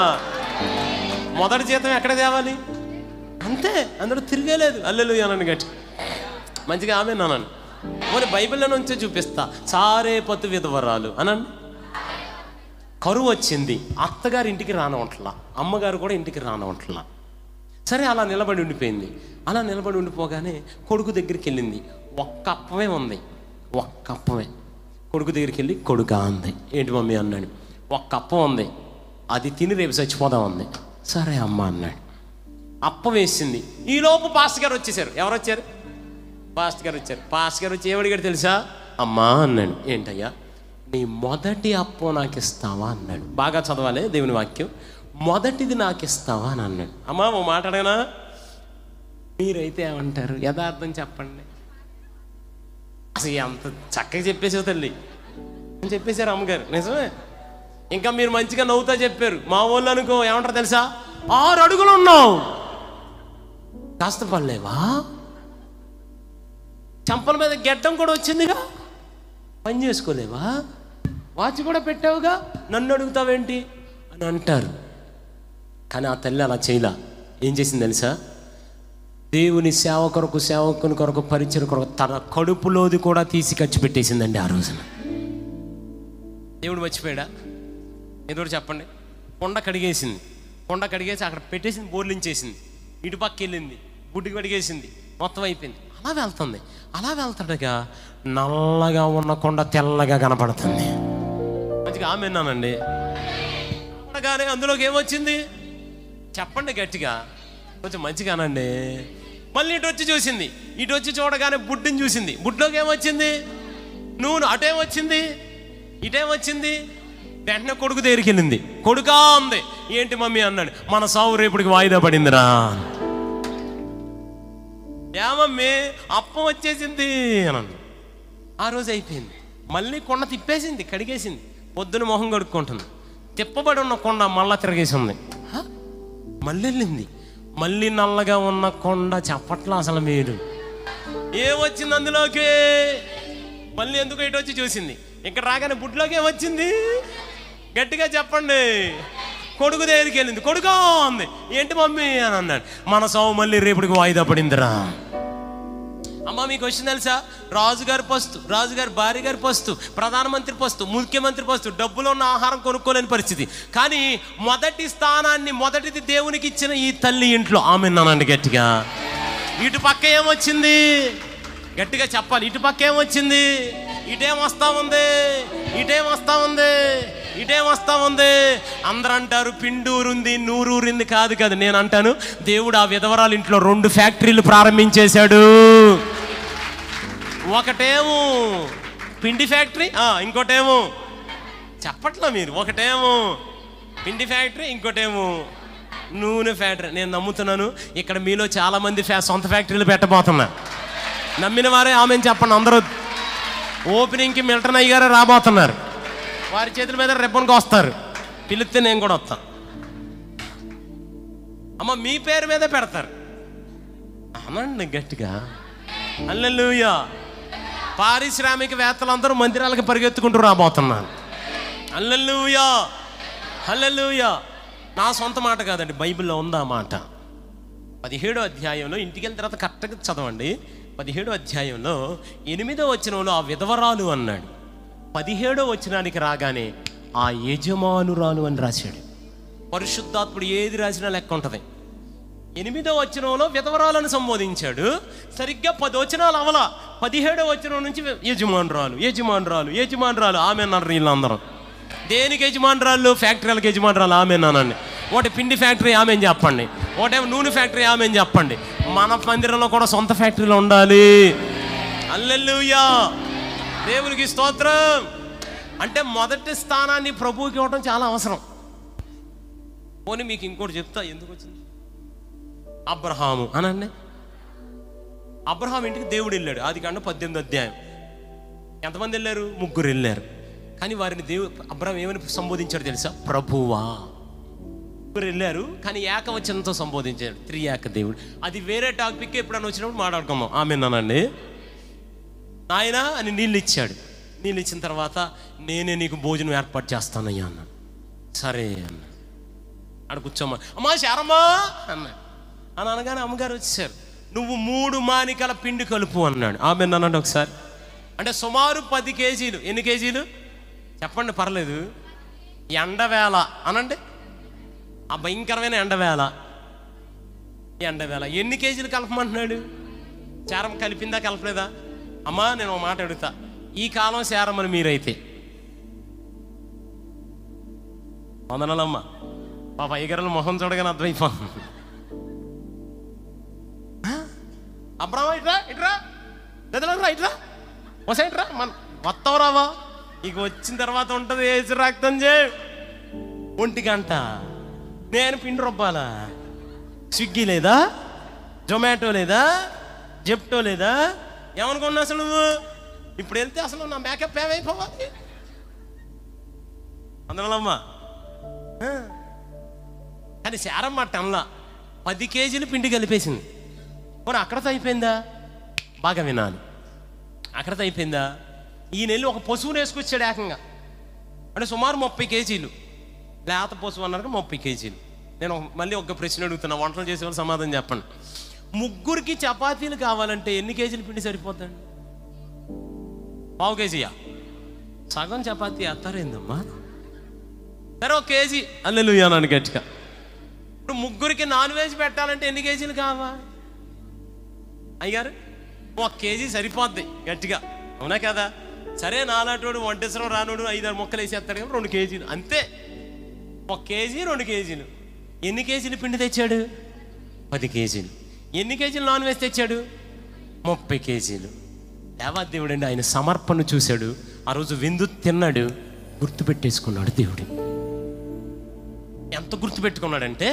Speaker 1: మొదటి జీతం ఎక్కడ తేవాలి? అంతే. అంతే, అందులో తిరిగేలేదు. హల్లెలూయా అనండి గట్టి మంచిగా ఆమె అనండి. మరి బైబిల్లో నుంచే చూపిస్తా. సారేపతు విధవరాలు అనండి. కరువు వచ్చింది, అత్తగారు ఇంటికి రానవట్లా, అమ్మగారు కూడా ఇంటికి రానవట్లా. సరే అలా నిలబడి ఉండిపోయింది. అలా నిలబడి ఉండిపోగానే కొడుకు దగ్గరికి వెళ్ళింది. ఒక్క అప్పమే ఉంది, ఒక్క అప్పమే. కొడుకు దగ్గరికి వెళ్ళి కొడుకా అంది. ఏంటి మమ్మీ అన్నాడు. ఒక్క అప్పం ఉంది, అది తిని రేపు చచ్చిపోదాం అంది. సరే అమ్మ అన్నాడు. అప్పం వేసింది. ఈలోపు పాస్టర్ గారు వచ్చేసారు. ఎవరు వచ్చారు? పాస్టర్ గారు వచ్చారు. పాస్టర్ గారు వచ్చి ఏమడిగాడు తెలుసా? అమ్మా అన్నాడు. ఏంటయ్యా? నీ మొదటి అప్పం నాకు ఇస్తావా అన్నాడు. బాగా చదవాలి దేవుని వాక్యం. మొదటిది నాకు ఇస్తావా అని అన్నాడు. అమ్మా ఓ మాట అడగనా? మీరైతే ఏమంటారు? యథార్థం చెప్పండి. అసలు ఎంత చక్కగా చెప్పేసావు తల్లి అని చెప్పేశారు అమ్మగారు. నిజమే. ఇంకా మీరు మంచిగా నవ్వుతా చెప్పారు. మా వాళ్ళు అనుకో ఏమంటారు తెలుసా? 6 అడుగులు ఉన్నావు, కాస్త పడలేవా? చంపల మీద గెడ్డం కూడా వచ్చిందిగా, పని చేసుకోలేవా? వాచ్ కూడా పెట్టావుగా, నన్ను అడుగుతావేంటి అని అంటారు. కానీ ఆ తల్లి అలా చేయలా. ఏం చేసింది తెలుసా? దేవుని సేవ కొరకు, సేవకుని కొరకు, పరిచయం కొరకు తన కడుపులోది కూడా తీసి ఖర్చు పెట్టేసిందండి ఆ రోజున. దేవుడు మర్చిపోయాడా? ఏదో చెప్పండి. కొండ కడిగేసింది. కొండ కడిగేసి అక్కడ పెట్టేసింది, బోర్లించేసింది. ఇటు పక్క వెళ్ళింది, గుడ్డికి కడిగేసింది, మొత్తం అయిపోయింది. అలా వెళ్తుంది. అలా వెళ్తాడుగా నల్లగా ఉన్న కొండ తెల్లగా కనపడుతుంది. మంచిగా ఆమెన్నానండి. కానీ అందులోకి ఏమొచ్చింది చెప్పండి గట్టిగా, కొంచెం మంచిగా అనండి. మళ్ళీ ఇటు వచ్చి చూసింది. ఇటు వచ్చి చూడగానే బుడ్డిని చూసింది. బుడ్లోకి ఏమొచ్చింది? నూనె. అటేమొచ్చింది, ఇటేమొచ్చింది. వెంటనే కొడుకు దగ్గరికి వెళ్ళింది. కొడుకా ఉంది. ఏంటి మమ్మీ అన్నాడు. మన సావు రేపుడికి వాయిదా పడిందిరా. ఏమమ్మీ అప్పం వచ్చేసింది అన్నాడు. ఆ రోజు అయిపోయింది. మళ్ళీ కొండ తిప్పేసింది, కడిగేసింది. పొద్దున మొహం కడుక్కుంటుంది. తిప్పబడి ఉన్న కొండ మళ్ళా తిరగేసి ఉంది. మళ్ళీ వెళ్ళింది. మళ్ళీ నల్లగా ఉన్న కొండ చెప్పట్లా అసలు. మీరు ఏమొచ్చింది అందులోకి? మళ్ళీ ఎందుకు ఇటు వచ్చి చూసింది. ఇక్కడ రాగానే బుడ్లోకి ఏమొచ్చింది గట్టిగా చెప్పండి. కొడుకు దగ్గరికి వెళ్ళింది. కొడుకా ఉంది. ఏంటి మమ్మీ అని అన్నాడు. మన సావు మళ్ళీ రేపటికి వాయిదా పడిందిరా. అమ్మ మీకు వచ్చింది తెలుసా? రాజుగారి పస్తు, రాజుగారి భార్య గారి పస్తు, ప్రధానమంత్రి పస్తు, ముఖ్యమంత్రి పస్తు, డబ్బులో ఉన్న ఆహారం కొనుక్కోలేని పరిస్థితి. కానీ మొదటి స్థానాన్ని, మొదటిది దేవునికి ఇచ్చిన ఈ తల్లి ఇంట్లో ఆమె నానండి గట్టిగా. ఇటు పక్క ఏమొచ్చింది గట్టిగా చెప్పాలి. ఇటు పక్క ఏమొచ్చింది? ఇటేం వస్తా ఉంది, ఇటేం వస్తా ఉంది, ఇటేం వస్తా ఉంది. అందరూ అంటారు పిండూరుంది, నూరూరింది. కాదు కాదు, నేను అంటాను దేవుడు ఆ విధవరాలు ఇంట్లో 2 ఫ్యాక్టరీలు ప్రారంభించేశాడు. ఒకటేమో పిండి ఫ్యాక్టరీ, ఇంకోటేమో చెప్పట్లా మీరు. ఒకటేమో పిండి ఫ్యాక్టరీ, ఇంకోటేమో నూనె ఫ్యాక్టరీ. నేను నమ్ముతున్నాను ఇక్కడ మీలో చాలామంది సొంత ఫ్యాక్టరీలు పెట్టబోతున్నా. నమ్మిన వారే ఆమె చెప్పండి. అందరూ ఓపెనింగ్కి మిల్టన్ అయ్య గారు రాబోతున్నారు. వారి చేతుల మీద రిబ్బన్కి వస్తారు. పిలిస్తే నేను కూడా వస్తాను. అమ్మ మీ పేరు మీదే పెడతారు అనండి గట్టిగా. హల్లెలూయా. పారిశ్రామికవేత్తలందరూ మందిరాలకు పరిగెత్తుకుంటూ రాబోతున్నాను. హల్లెలూయా, హల్లెలూయా. నా సొంత మాట కాదండి, బైబిల్లో ఉందా మాట. 17వ అధ్యాయంలో ఇంటికి వెళ్ళిన తర్వాత కరెక్ట్గా చదవండి. 17వ అధ్యాయంలో 8వ వచనంలో ఆ విధవరాలు అన్నాడు. 17వ వచనానికి రాగానే ఆ యజమానురాలు అని రాశాడు. పరిశుద్ధాత్ముడు ఏది రాసినా లెక్క ఉంటుంది. 8వ వచనంలో విధవరాలను సంబోధించాడు. సరిగ్గా 10 వచనాలు అవల 17వ వచనం నుంచి యజమానురాలు, యజమానురాలు, యజమానురాలు ఆమె అన్నారు. వీళ్ళందరూ దేనికి యజమానురాలు? ఫ్యాక్టరీలకు యజమానురాలు ఆమె అన్నానండి. ఒకటి పిండి ఫ్యాక్టరీ ఆమె అని చెప్పండి, ఒకటేమో నూనె ఫ్యాక్టరీ ఆమె అని చెప్పండి. మన మందిరంలో కూడా సొంత ఫ్యాక్టరీలు ఉండాలి. హల్లెలూయా, దేవునికి స్తోత్రం. అంటే మొదటి స్థానాన్ని ప్రభువుకి ఇవ్వడం చాలా అవసరం. పోనీ మీకు ఇంకోటి చెప్తా ఎందుకు వచ్చింది. అబ్రహాము అనండి. అబ్రహాం ఇంటికి దేవుడు వెళ్ళాడు. ఆదికాండం 18వ అధ్యాయం. ఎంతమంది వెళ్ళారు? 3 వెళ్ళారు. కానీ వారిని అబ్రహాం ఏమని సంబోధించాడు తెలుసా? ప్రభువా. 3 వెళ్ళారు కానీ ఏకవచనంతో సంబోధించాడు. త్రియేక దేవుడు. అది వేరే టాపిక్. ఎప్పుడన్నా వచ్చినప్పుడు మాట్లాడుకుందాం. ఆమెన్నానండి. ఆయన అని నీళ్ళు ఇచ్చాడు. నీళ్ళు ఇచ్చిన తర్వాత నేనే నీకు భోజనం ఏర్పాటు చేస్తానయ్యా అన్నాడు. సరే అన్న. ఆడ కూర్చోమ్మా. అమ్మా శారమ్మా అన్నాడు. అని అనగానే అమ్మగారు వచ్చేసారు. నువ్వు 3 మానికల పిండి కలుపు అన్నాడు. ఆమెన్ అనండి ఒకసారి. అంటే సుమారు 10 కేజీలు. ఎన్ని కేజీలు చెప్పండి, పర్లేదు. ఎండవేళ అనండి, ఆ భయంకరమైన ఎండవేళ. ఎన్ని కేజీలు కలపమంటున్నాడు? శారం కలిపిందా కలపలేదా? అమ్మా నేను ఒక మాట అడుగుతా, ఈ కాలం శారమని మీరైతే వందనాలమ్మ. పాప అయ్యగారుల మొహం చూడగానే అర్థమైపోతుంది. అబ్రామా ఇట్రా ఇట్రా గదిలోకి రా, ఇట్రా వసా ఇట్రా, మన మొత్తం రావా. ఇక వచ్చిన తర్వాత ఉంటుంది ఏసి రక్తం చే 1 గంట. నేను పిండి రుబ్బాలా? స్విగ్గీ లేదా, జొమాటో లేదా, జెప్టో లేదా? ఏమనుకున్నా అసలు నువ్వు? ఇప్పుడు వెళ్తే అసలు నా మేకప్ ఏమైపోవాలి. అందువల్లమ్మా కానీ శారమ్మ టన్లా 10 కేజీలు పిండి కలిపేసింది. పోనీ అక్కడతో అయిపోయిందా? బాగా వినాలి, అక్కడతో అయిపోయిందా? ఈ నెల ఒక పశువుని వేసుకొచ్చాడు ఏకంగా. అంటే సుమారు 30 కేజీలు. లేత పశువు అన్నారు 30 కేజీలు. నేను మళ్ళీ ఒక ప్రశ్న అడుగుతున్నా, వంటలు చేసేవాళ్ళు సమాధానం చెప్పండి. 3 చపాతీలు కావాలంటే ఎన్ని కేజీలు పిండి సరిపోద్దండి? పావు కేజీయా? సగం చపాతీ వేస్తారేందమ్మా? సరే 1 కేజీ హల్లెలూయా అన్నాను గట్టిగా. ఇప్పుడు 3 నాన్ వెజ్ పెట్టాలంటే ఎన్ని కేజీలు కావాలి అయ్యారు? 1 కేజీ సరిపోద్ది గట్టిగా, అవునా కదా? సరే నాలాంటి వంటేశ్వరం రానుడు 5-6 ముక్కలు వేసేస్తాడు కదా, 2 కేజీలు అంతే. 1 కేజీ 2 కేజీలు. ఎన్ని కేజీలు పిండి తెచ్చాడు? 10 కేజీలు. ఎన్ని కేజీలు నాన్ వెజ్ తెచ్చాడు? 30 కేజీలు. దేవాదేవుడు అండి, ఆయన సమర్పణ చూశాడు. ఆ రోజు విందు తిన్నాడు, గుర్తుపెట్టేసుకున్నాడు దేవుడు. ఎంత గుర్తుపెట్టుకున్నాడంటే,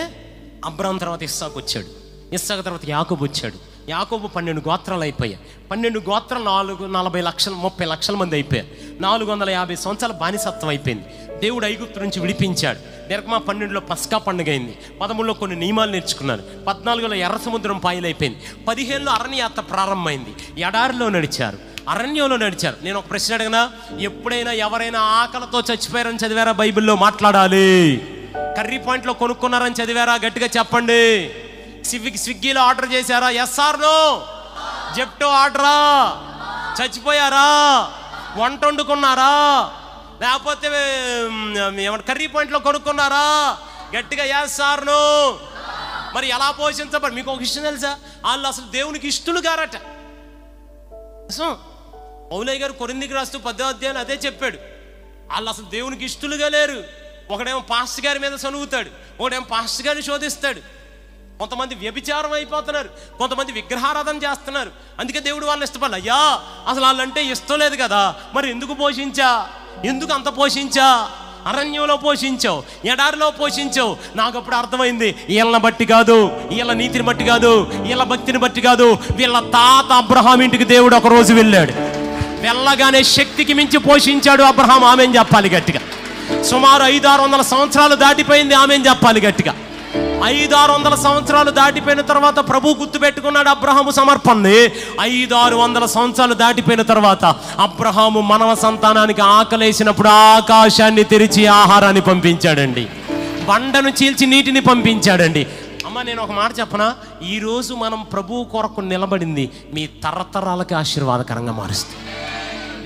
Speaker 1: అబ్రాహాము తర్వాత ఇస్సాకు వచ్చాడు, ఇస్సాకు తర్వాత యాకోబు వచ్చాడు. యాకోబు 12 గోత్రాలు అయిపోయాయి. 12 గోత్రాలు 40 లక్షలు 30 లక్షల మంది అయిపోయారు. 450 సంవత్సరాల బానిసత్వం అయిపోయింది. దేవుడు ఐగుప్తు నుంచి విడిపించాడు. నిర్గమ 12లో పస్కా పండుగ అయింది. 13లో కొన్ని నియమాలు నేర్చుకున్నారు. 14లో ఎర్ర సముద్రం పాయలైపోయింది. 15లో అరణ్యయాత్ర ప్రారంభమైంది. ఎడారిలో నడిచారు, అరణ్యంలో నడిచారు. నేను ఒక ప్రశ్న అడిగినా, ఎప్పుడైనా ఎవరైనా ఆకలితో చచ్చిపోయారని చదివారా బైబిల్లో? మాట్లాడాలి. కర్రీ పాయింట్లో కొనుక్కున్నారని చదివారా? గట్టిగా చెప్పండి. స్విగ్గీలో ఆర్డర్ చేశారా? Yes or no? జెప్టో ఆర్డరా? చచ్చిపోయారా? వంట వండుకున్నారా? లేకపోతే కర్రీ పాయింట్లో కొనుక్కున్నారా? గట్టిగా ఎస్ ఆర్ నో? మరి ఎలా పోషించబడి? మీకు ఒక విషయం తెలుసా? వాళ్ళు అసలు దేవునికి ఇష్టలు గారట. పౌలయ్య గారు కొరింథీకి రాస్తూ 10వ అధ్యాయంలో అదే చెప్పాడు. వాళ్ళు అసలు దేవునికి ఇష్టలుగా లేరు. ఒకడేమో పాస్టర్ గారి మీద సనుగుతాడు, ఒకడేమో పాస్టర్ గారిని శోధిస్తాడు. కొంతమంది వ్యభిచారం అయిపోతున్నారు, కొంతమంది విగ్రహారాధన చేస్తున్నారు. అందుకే దేవుడు వాళ్ళని ఇష్టపడాలి. అయ్యా అసలు వాళ్ళంటే ఇష్టం లేదు కదా, మరి ఎందుకు పోషించా? ఎందుకు అంత పోషించా? అరణ్యంలో పోషించావు, ఎడారిలో పోషించావు. నాకు అప్పుడు అర్థమైంది, వీళ్ళని బట్టి కాదు, వీళ్ళ నీతిని బట్టి కాదు, వీళ్ళ భక్తిని బట్టి కాదు. వీళ్ళ తాత అబ్రహాం ఇంటికి దేవుడు ఒక రోజు వెళ్ళాడు. వెళ్ళగానే శక్తికి మించి పోషించాడు అబ్రహాం. ఆమెను చెప్పాలి గట్టిగా. సుమారు 500-600 సంవత్సరాలు దాటిపోయింది. ఆమెను చెప్పాలి గట్టిగా. 500-600 సంవత్సరాలు దాటిపోయిన తర్వాత ప్రభు గుర్తుపెట్టుకున్నాడు అబ్రహాము సమర్పణని. 500-600 సంవత్సరాలు దాటిపోయిన తర్వాత అబ్రహాము మనవ సంతానానికి ఆకలేసినప్పుడు ఆకాశాన్ని తెరిచి ఆహారాన్ని పంపించాడండి. బండను చీల్చి నీటిని పంపించాడండి. అమ్మ నేను ఒక మాట చెప్పనా? ఈరోజు మనం ప్రభు కొరకు నిలబడింది మీ తరతరాలకి ఆశీర్వాదకరంగా మారుస్తుంది.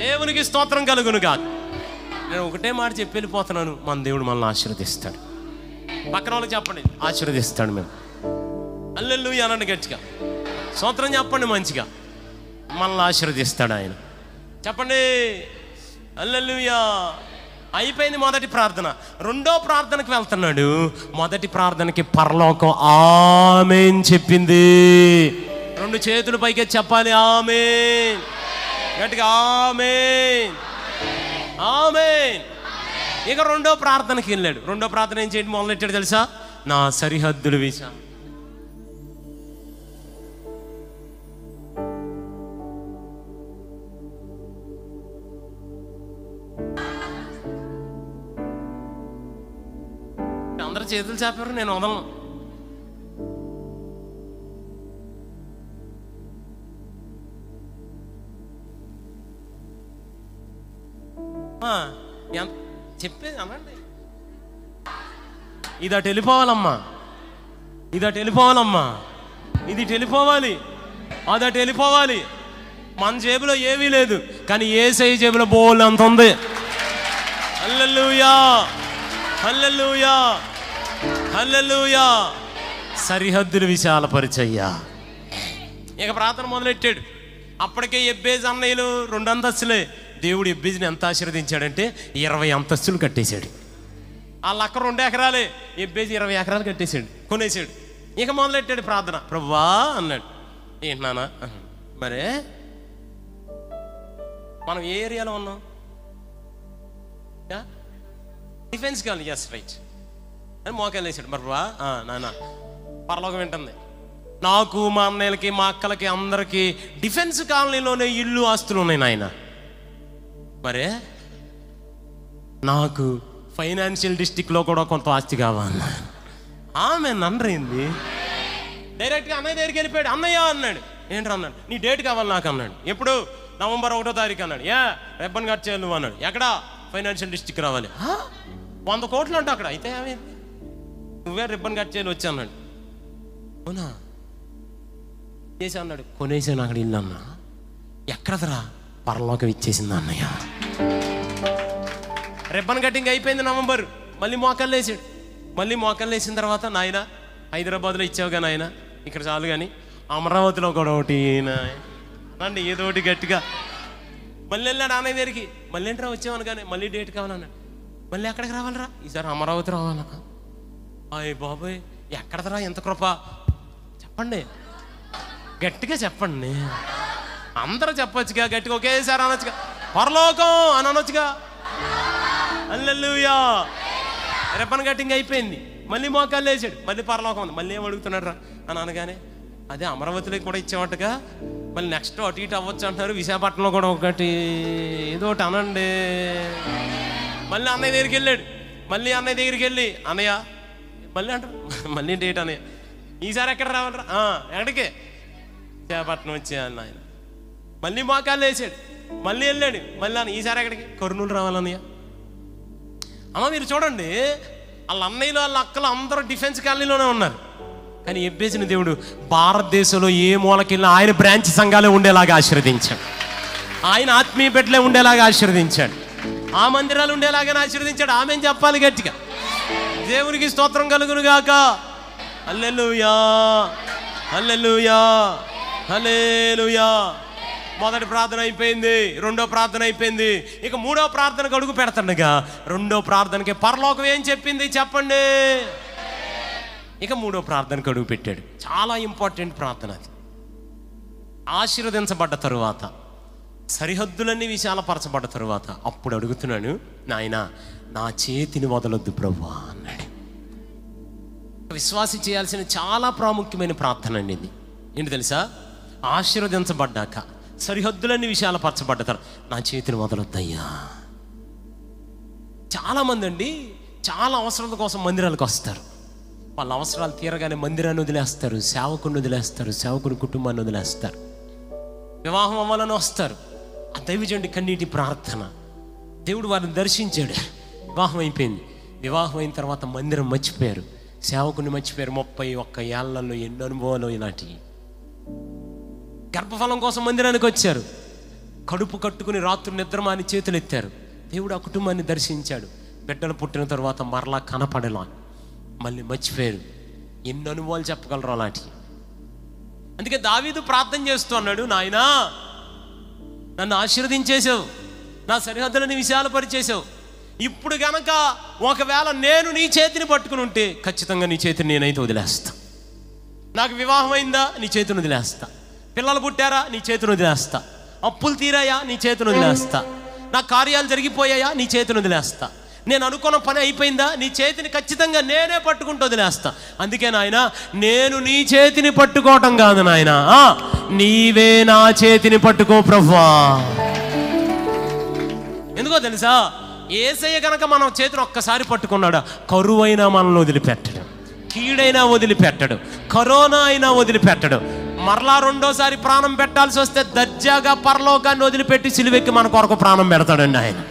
Speaker 1: దేవునికి స్తోత్రం కలుగును కాదు. నేను ఒకటే మాట చెప్పి వెళ్ళిపోతున్నాను, మన దేవుడు మనల్ని ఆశీర్వదిస్తాడు. పక్కన వాళ్ళకి చెప్పండి, ఆశీర్వదిస్తాడు. మేము హల్లెలూయా అనండి గట్టిగా. స్తోత్రం చెప్పండి మంచిగా. మనల్ని ఆశీర్వదిస్తాడు ఆయన. చెప్పండి హల్లెలూయా. అయిపోయింది మొదటి ప్రార్థన. రెండో ప్రార్థనకి వెళ్తున్నాడు. మొదటి ప్రార్థనకి పరలోకం ఆమేన్ చెప్పింది. 2 చేతులు పైకి చెప్పాలి, ఆమేన్ గట్టిగా, ఆమేన్ ఆమేన్. ఇక రెండో ప్రార్థనకి వెళ్ళాడు. రెండో ప్రార్థన ఏం చేయడం మొదలెట్టాడు తెలుసా? నా సరిహద్దులు వీసా. అందరు చేతులు చాపారు, నేను వదలను. చెప్పేది అనండి. ఇదటు వెళ్ళిపోవాలమ్మా, ఇదటు వెళ్ళిపోవాలమ్మా. ఇది వెళ్ళిపోవాలి, అదటి వెళ్ళిపోవాలి. మన జేబులో ఏమీ లేదు, కానీ యేసయ్య జేబులో బోల్ అంత ఉంది. హల్లెలూయా, హల్లెలూయా, హల్లెలూయా. సరిహద్దులు విశాలపరిచయ్యా. ఇక ప్రార్థన మొదలెట్టాడు. అప్పటికే ఎబ్బేజ్ అన్నయ్యలు 2 అంతస్తులే. దేవుడు ఎబ్బేజ్ని ఎంత ఆశీర్వదించాడంటే 20 అంతస్తులు కట్టేశాడు. వాళ్ళ అక్క 2 ఎకరాలే, ఎబ్బేజ్ 20 ఎకరాలు కట్టేశాడు, కొనేసాడు. ఇక మొదలెట్టాడు ప్రార్థన. ప్రభువా అన్నాడు. ఏంటన్నా మరే మనం ఏ ఏరియాలో ఉన్నాం? Defence colony. ఎస్ రైట్ అని మోకాలు వేసాడు. ప్రభువా నాన్న పరలోకం వింటుంది. నాకు, మా అన్నయ్యలకి, మా అక్కలకి, అందరికీ డిఫెన్స్ కాలనీలోనే ఇల్లు, ఆస్తులు ఉన్నాయి నాయన. మరే నాకు ఫైనాన్షియల్ డిస్ట్రిక్ట్లో కూడా కొంత ఆస్తి కావాలన్నా. ఆమె నన్నరైంది. డైరెక్ట్గా అన్నయ్య దగ్గరికి వెళ్ళిపోయాడు. అన్నయ్య అన్నాడు. ఏంట్రా అన్నాడు. నీ డేట్ కావాలి నాకు అన్నాడు. ఎప్పుడు? నవంబర్ 1వ తారీఖు అన్నాడు. రిబ్బన్ కట్ చేయాలి నువ్వు అన్నాడు. ఎక్కడా? ఫైనాన్షియల్ డిస్ట్రిక్ట్ రావాలి. 100 కోట్లు అంటే అక్కడ. అయితే ఏమైంది? నువ్వే రిబ్బన్ కట్ చేయాలి వచ్చి అన్నాడు. అవునా చేసా అన్నాడు. కొనేసాను అక్కడ ఇల్లు అన్నా. ఎక్కడదరా? పరలోకం ఇచ్చేసింది అన్నయ్య. రిబ్బన్ కటింగ్ అయిపోయింది నవంబర్. మళ్ళీ మోకాళ్ళు వేసాడు. మళ్ళీ మోకాళ్ళు వేసిన తర్వాత, నాయన హైదరాబాద్లో ఇచ్చావుగా నాయన, ఇక్కడ చాలు కానీ అమరావతిలో కూడా ఒకటి రండి ఏదో ఒకటి గట్టిగా. మళ్ళీ వెళ్ళాడు అన్నయ్య దగ్గరికి. మళ్ళీ ఏంట్రా వచ్చావను కానీ మళ్ళీ డేట్ కావాలన్నాడు. మళ్ళీ ఎక్కడికి రావాలరా? ఈసారి అమరావతి రావాలా? అయ్య బాబోయ్ ఎక్కడదరా? ఎంత కృప చెప్పండి, గట్టిగా చెప్పండి. అందరూ చెప్పొచ్చుగా, గట్టిగా ఒకేసారి అనొచ్చుగా. పరలోకం అని అనొచ్చుగా. హల్లెలూయా. రిబ్బన్ కటింగ్ అయిపోయింది. మళ్ళీ మోకాళ్ళు వేసాడు. మళ్ళీ పరలోకం ఉంది. మళ్ళీ ఏం అడుగుతున్నాడు రా అని అనగానే, అదే అమరావతిలోకి కూడా ఇచ్చామట్టుగా, మళ్ళీ నెక్స్ట్ అటు ఇటు అవ్వచ్చు అంటున్నారు. విశాఖపట్నంలో కూడా ఒకటి ఏదో ఒకటి అనండి. మళ్ళీ అన్నయ్య దగ్గరికి వెళ్ళాడు. మళ్ళీ అన్నయ్య దగ్గరికి వెళ్ళి, అన్నయ్య మళ్ళీ అంటారు, మళ్ళీ డేట్ అన్నయ్య ఈసారి ఎక్కడ రావాలరా? ఎక్కడికి? విశాఖపట్నం వచ్చే అన్న ఆయన. మళ్ళీ మోకాళ్ళు వేసాడు. మళ్ళీ వెళ్ళాడు. మళ్ళీ అన్న ఈసారి ఎక్కడికి? కర్నూలు రావాలన్నయ్య. అమ్మ మీరు చూడండి, వాళ్ళ అన్నయ్యలు వాళ్ళ అక్కలు అందరూ డిఫెన్స్ కాలనీలోనే ఉన్నారు. కానీ ఎబ్బేసిన దేవుడు భారతదేశంలో ఏ మూలకెళ్ళినా ఆయన బ్రాంచ్ సంఘాలే ఉండేలాగా ఆశీర్వదించాడు. ఆయన ఆత్మీయ బిడ్డలే ఉండేలాగా ఆశీర్వదించాడు. ఆ మందిరాలు ఉండేలాగానే ఆశీర్వదించాడు. ఆమె చెప్పాలి గట్టిగా. దేవునికి స్తోత్రం కలుగును గాక. హల్లెలూయా, హల్లెలూయా, హల్లెలూయా. మొదటి ప్రార్థన అయిపోయింది. 2వ ప్రార్థన అయిపోయింది. ఇక 3వ ప్రార్థనకు అడుగు పెడతాడుగా. 2వ ప్రార్థనకి పరలోకం ఏం చెప్పింది చెప్పండి. ఇక 3వ ప్రార్థనకు అడుగు పెట్టాడు. చాలా ఇంపార్టెంట్ ప్రార్థన అది. ఆశీర్వదించబడ్డ తరువాత, సరిహద్దులన్నీ విశాలపరచబడ్డ తరువాత అప్పుడు అడుగుతున్నాను, నాయన నా చేతిని వదలొద్దు ప్రభువా అన్నాడు. విశ్వాసి చేయాల్సిన చాలా ప్రాముఖ్యమైన ప్రార్థన అండి ఇది. ఏంటి తెలుసా? ఆశీర్వదించబడ్డాక, సరిహద్దులన్నీ విశాలపరచబడ్డ తర్వాత నా చేతిని వదలొద్దయ్యా. చాలామంది అండి చాలా అవసరాల కోసం మందిరాలకు వస్తారు. వాళ్ళ అవసరాలు తీరగానే మందిరాన్ని వదిలేస్తారు, సేవకుని వదిలేస్తారు, సేవకుని కుటుంబాన్ని వదిలేస్తారు. వివాహం అవ్వాలని వస్తారు. ఆ దైవజనుడి కన్నీటి ప్రార్థన, దేవుడు వారిని దర్శించాడు. వివాహం అయిపోయింది. వివాహం అయిన తర్వాత మందిరం మర్చిపోయారు, సేవకుని మర్చిపోయారు. 31 ఏళ్లలో ఎన్నో అనుభవాలు ఇలాంటివి. గర్భఫలం కోసం మందిరానికి వచ్చారు. కడుపు కట్టుకుని రాత్రి నిద్రమాని చేతులు ఎత్తారు. దేవుడు ఆ కుటుంబాన్ని దర్శించాడు. బిడ్డలు పుట్టిన తర్వాత మరలా కనపడేలా, మళ్ళీ మర్చిపోయారు. ఎన్ని అనుభవాలు చెప్పగలరు అలాంటివి. అందుకే దావీదు ప్రార్థన చేస్తూ అన్నాడు, నాయనా నన్ను ఆశీర్వదించేసావు, నా సరిహద్దులని విశాలపరిచేసావు. ఇప్పుడు గనక ఒకవేళ నేను నీ చేతిని పట్టుకుని ఉంటే ఖచ్చితంగా నీ చేతిని నేనైతే వదిలేస్తా. నాకు వివాహం అయిందా? నీ చేతిని వదిలేస్తా. పిల్లలు పుట్టారా? నీ చేతిని వదిలేస్తా. అప్పులు తీరాయా? నీ చేతిని వదిలేస్తా. నా కార్యాలు జరిగిపోయాయా? నీ చేతిని వదిలేస్తా. నేను అనుకున్న పని అయిపోయిందా? నీ చేతిని ఖచ్చితంగా నేనే పట్టుకుంటూ వదిలేస్తా. అందుకే నాయన, నేను నీ చేతిని పట్టుకోవటం కాదు నాయన, నీవే నా చేతిని పట్టుకో ప్రభువా. ఎందుకో తెలుసా? యేసయ్య కనుక మనం చేతిని ఒక్కసారి పట్టుకున్నాడా, కరువైనా మనల్ని వదిలిపెట్టడు, కీడైనా వదిలిపెట్టడు, కరోనా అయినా వదిలిపెట్టడు. మరలా 2వసారి ప్రాణం పెట్టాల్సి వస్తే దర్జాగా పరలోకాన్ని వదిలిపెట్టి సిలువెక్కి మన కొరకు ప్రాణం పెడతాడండి ఆయన.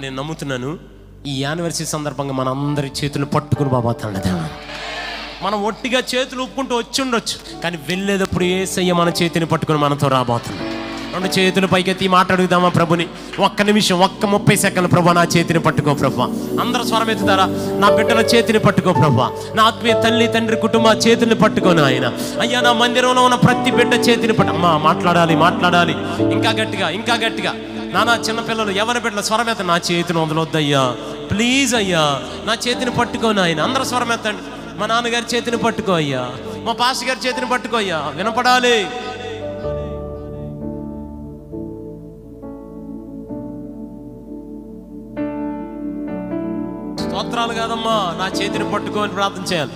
Speaker 1: నేను నమ్ముతున్నాను, ఈ యానివర్సరీ సందర్భంగా మన అందరి చేతులు పట్టుకుని బాబోతాడు. మనం ఒట్టిగా చేతులు ఊపుకుంటూ వచ్చి ఉండొచ్చు, కానీ వెళ్ళేటప్పుడు యేసయ్య మన చేతిని పట్టుకుని మనతో రాబోతున్నాడు. రెండు చేతులు పైకెత్తి మాట్లాడుదామా ప్రభుని? ఒక్క నిమిషం, ఒక్క 30 సెకండ్లు. ప్రభు నా చేతిని పట్టుకో ప్రభు. అందరూ స్వరం ఎత్తుతారా? నా బిడ్డల చేతిని పట్టుకో ప్రభు. నా ఆత్మీయ తల్లి తండ్రి కుటుంబ చేతిని పట్టుకోను ఆయన. అయ్యా నా మందిరంలో ఉన్న ప్రతి బిడ్డ చేతిని అమ్మా మాట్లాడాలి, మాట్లాడాలి ఇంకా గట్టిగా, ఇంకా గట్టిగా. నానా చిన్నపిల్లలు ఎవరి బిడ్డల స్వరం ఎత్త, నా చేతిని వదలొద్దయ్యా ప్లీజ్ అయ్యా, నా చేతిని పట్టుకోను ఆయన. అందరూ స్వరం ఎత్తండి. మా నాన్నగారి చేతిని పట్టుకో అయ్యా, మా పాస్టర్ గారి చేతిని పట్టుకో అయ్యా, వినపడాలి. స్తోత్రాలు కాదమ్మా, నా చేతిని పట్టుకోని ప్రార్థన చేయాలి.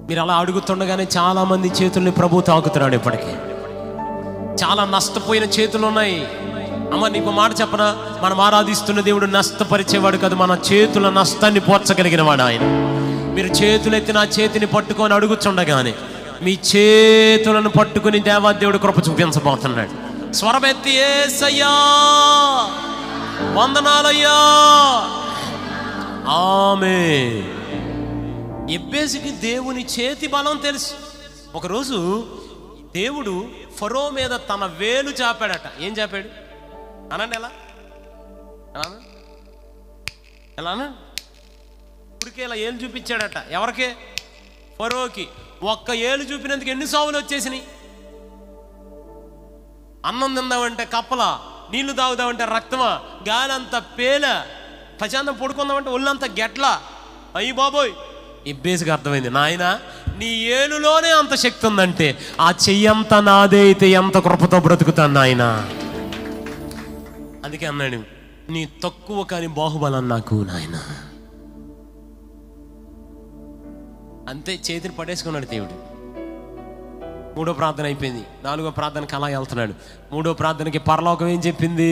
Speaker 1: మీరు అలా అడుగుతుండగానే చాలా మంది చేతుల్ని ప్రభు తాకుతున్నాడు. ఇప్పటికీ చాలా నష్టపోయిన చేతులు ఉన్నాయి. అమ్మ నీకు మాట చెప్పనా, మనం ఆరాధిస్తున్న దేవుడు నష్టపరిచేవాడు కాదు, మన చేతుల నష్టాన్ని పోర్చగలిగిన వాడు ఆయన. మీరు చేతులెత్తి నా చేతిని పట్టుకొని అడుగుచుండగానే మీ చేతులను పట్టుకుని దేవాదేవుడు కృప చూపించబోతున్నాడు. స్వరమెత్తి యేసయ్యా వందనాలయ్యా ఆమేన్. ఎబ్బేసుకి దేవుని చేతి బలం తెలుసు. ఒకరోజు దేవుడు ఫరో మీద తన వేలు చాపాడట. ఏం చాపాడు అనండి? ఎలా ఎలా ఇప్పటికే ఇలా ఏళ్ళు చూపించాడట. ఎవరికి? ఫరోకి. ఒక్క ఏళ్ళు చూపినందుకు ఎన్ని సావులు వచ్చేసినాయి? అన్నం తిందామంటే కప్పలా, నీళ్లు తాగుదామంటే రక్తమా, గాలి అంతా పేల, ప్రశాంతం పడుకుందామంటే ఒళ్ళంతా గెట్లా. అయ్యి బాబోయ్, ఇబ్బేసుకు అర్థమైంది. నాయన నీ ఏలులోనే అంత శక్తి ఉందంటే ఆ చెయ్యంతా నాదే అయితే ఎంత కృపతో బ్రతుకుతాను నాయన. అందుకే అన్నాడు, నీ తక్కువ కానీ బాహుబలం నాకు నాయన. అంతే, చేతిని పడేసుకున్నాడు దేవుడు. 3వ ప్రార్థన అయిపోయింది. 4వ ప్రార్థనకి అలా వెళ్తున్నాడు. 3వ ప్రార్థనకి పరలోకం ఏం చెప్పింది?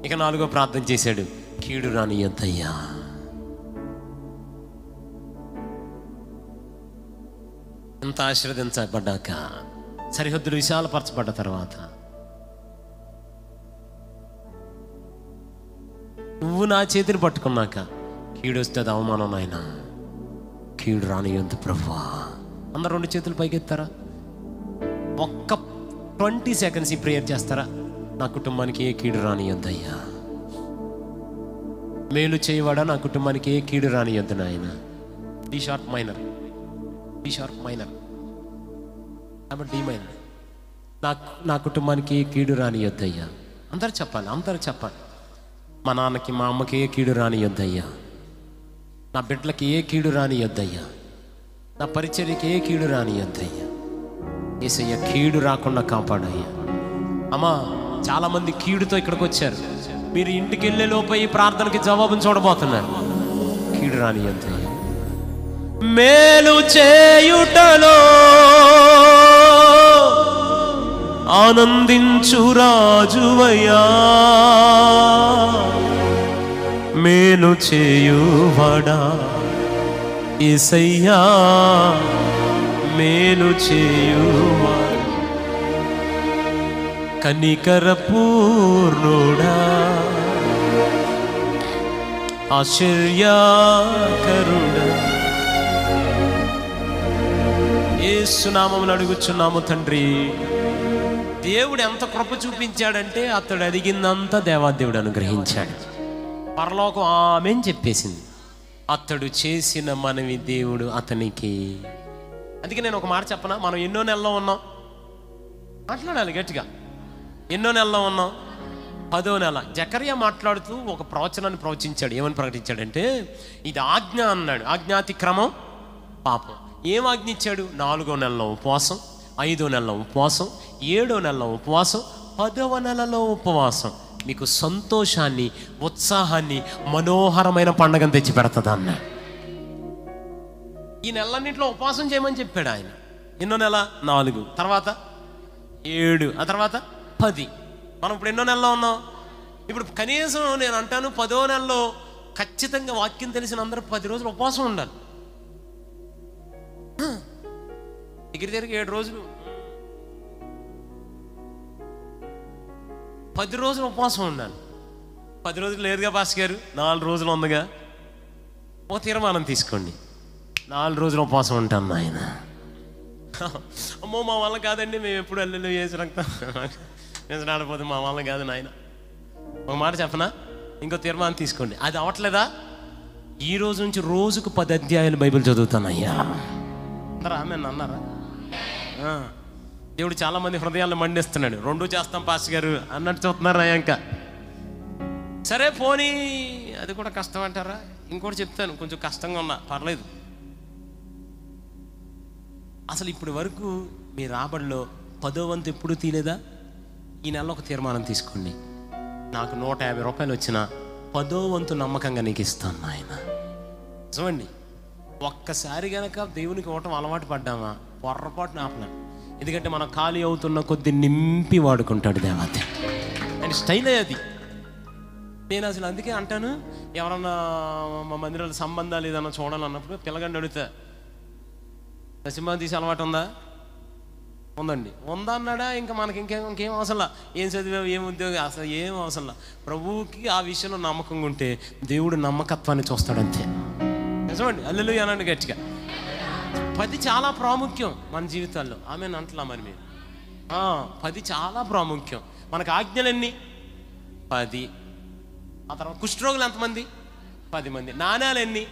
Speaker 1: ఇక 4వ ప్రార్థన చేశాడు, కీడు రానియ్యొద్దయ్యా. ఎంత ఆశీర్వదించబడ్డాక, సరిహద్దులు విశాలపరచబడ్డ తర్వాత, నువ్వు నా చేతిని పట్టుకున్నాక కీడు వస్తే అది అవమానం నాయన, కీడు రానియ్యొద్దు ప్రభువా. అందరు 2 చేతులు పైకెత్తారా? ఒక్క 20 సెకండ్స్ ఈ ప్రేయర్ చేస్తారా? నా కుటుంబానికి ఏ కీడు రానియ్యొద్దయ్యా. మేలు చేయవాడా, నా కుటుంబానికి ఏ కీడు రానియ్యొద్దు నాయన. D sharp minor, D sharp minor, కాబట్టి డి మైనర్. నా కుటుంబానికి ఏ కీడు రానియ్యొద్దయ్యా. అందరు చెప్పాలి, అందరు చెప్పాలి. మా నాన్నకి మా అమ్మకి ఏ కీడు రానియ్యొద్దయ్యా. నా బిడ్డలకి ఏ కీడు రానియ్యొద్దయ్యా. నా పరిచర్యకి ఏ కీడు రానియ్యొద్దయ్యా. యేసయ్య కీడు రాకుండా కాపాడయ్యా. అమ్మా చాలామంది కీడుతో ఇక్కడికి వచ్చారు. మీరు ఇంటికి వెళ్ళే లోప ఈ ప్రార్థనకి జవాబును చూడబోతున్నారు. కీడు రానియ్యొద్దయ్యా. మేలు చేయుటలో ఆనందించు రాజువయ్యా, మేలు చేయువాడా యేసయ్యా, మేలు చేయువాడా, కనికర పూర్ణుడా, ఆశ్చర్యకరుడా, యేసు నామమున అడుగుచున్నాము తండ్రి. దేవుడు ఎంత కృప చూపించాడంటే అతడు అడిగిందంతా దేవాదేవుడు అనుగ్రహించాడు. పరలోకం ఆమేన్ చెప్పేసింది. అతడు చేసిన మనవి దేవుడు అతనికి. అందుకే నేను ఒక మాట చెప్పనా, మనం ఎన్నో నెలలో ఉన్నాం, మాట్లాడాలి గట్టిగా. ఎన్నో నెలలో ఉన్నాం? 10వ నెల. జకర్యా మాట్లాడుతూ ఒక ప్రవచనాన్ని ప్రవచించాడు. ఏమని ప్రకటించాడంటే, ఇది ఆజ్ఞ అన్నాడు. ఆజ్ఞాతిక్రమం పాపం. ఏం ఆజ్ఞ ఇచ్చాడు? 4వ నెలలో ఉపవాసం, 5వ నెలలో ఉపవాసం, 7వ నెలలో ఉపవాసం, 10వ నెలలో ఉపవాసం. మీకు సంతోషాన్ని, ఉత్సాహాన్ని, మనోహరమైన పండుగను తెచ్చి పెడతాది అన్నాడు. ఈ నెలన్నింటిలో ఉపవాసం చేయమని చెప్పాడు ఆయన. ఎన్నో నెల? 4, తర్వాత 7, ఆ తర్వాత 10. మనం ఇప్పుడు ఎన్నో నెలలో ఉన్నాం? ఇప్పుడు కనీసం నేను అంటాను 10వ నెలలో ఖచ్చితంగా వాక్యం తెలిసిన అందరూ 10 రోజులు ఉపవాసం ఉండాలి. దగ్గర 7 రోజులు, 10 రోజులు ఉపవాసం ఉండాలి. 10 రోజులు లేదుగా పాస్ గారు, 4 రోజులు ఉందిగా. ఒక తీర్మానం తీసుకోండి, 4 రోజులు ఉపవాసం ఉంటాను నాయన. అమ్మో మా వల్ల కాదండి, మేము ఎప్పుడు అల్లెలు వేసి రక్తం ఆడిపోతే మా వల్ల కాదు నాయన. ఒక మాట చెప్పనా, ఇంకో తీర్మానం తీసుకోండి. అది అవ్వట్లేదా, ఈ రోజు నుంచి రోజుకు 10 అధ్యాయాలు బైబిల్ చదువుతానయ్యా అందరా నేను అన్నారా? దేవుడు చాలామంది హృదయాలను మండిస్తున్నాడు. 2 చేస్తాం పాస్టర్ గారు అన్నట్టు చూస్తున్నారా? ఇంకా సరే పోనీ అది కూడా కష్టం అంటారా? ఇంకోటి చెప్తాను, కొంచెం కష్టంగా ఉన్నా పర్లేదు. అసలు ఇప్పటి వరకు మీ రాబడిలో 10వ వంతు ఎప్పుడు తీయలేదా? ఈ నెలలో ఒక తీర్మానం తీసుకోండి, నాకు 150 రూపాయలు వచ్చినా 10వ వంతు నమ్మకంగా నీకు ఇస్తాను నాయన. చూడండి, ఒక్కసారి గనక దేవునికి ఇవ్వటం అలవాటు పడ్డామా పొర్రపాటున ఆపలేం. ఎందుకంటే మనం ఖాళీ అవుతున్న కొద్ది నింపి వాడుకుంటాడు దేవతే. అండ్ స్టైల్ అది. నేను అసలు అందుకే అంటాను, ఎవరన్నా మా మందిరాల సంబంధాలు ఏదన్నా చూడాలన్నప్పుడు పిల్లగాడిని అడుగుతా, సినిమా తీసే అలవాటు ఉందా? ఉందండి. ఉందా అన్నాడా? ఇంకా మనకి ఇంకేం అవసరంలా, ఏం చదివావు, ఏం ఉద్యోగం, అసలు ఏం అవసరంలా. ప్రభువుకి ఆ విషయంలో నమ్మకంగా ఉంటే దేవుడు నమ్మకత్వాన్ని చూస్తాడు అంతే. నిజమండి, హల్లెలూయా అనండి గట్టిగా. 10 చాలా ప్రాముఖ్యం మన జీవితాల్లో. ఆమె అంటలా మరి మీరు 10 చాలా ప్రాముఖ్యం. మనకు ఆజ్ఞలు ఎన్ని? 10. ఆ తర్వాత కుష్ఠరోగులు ఎంతమంది? 10 మంది. నాణ్యాలు ఎన్ని?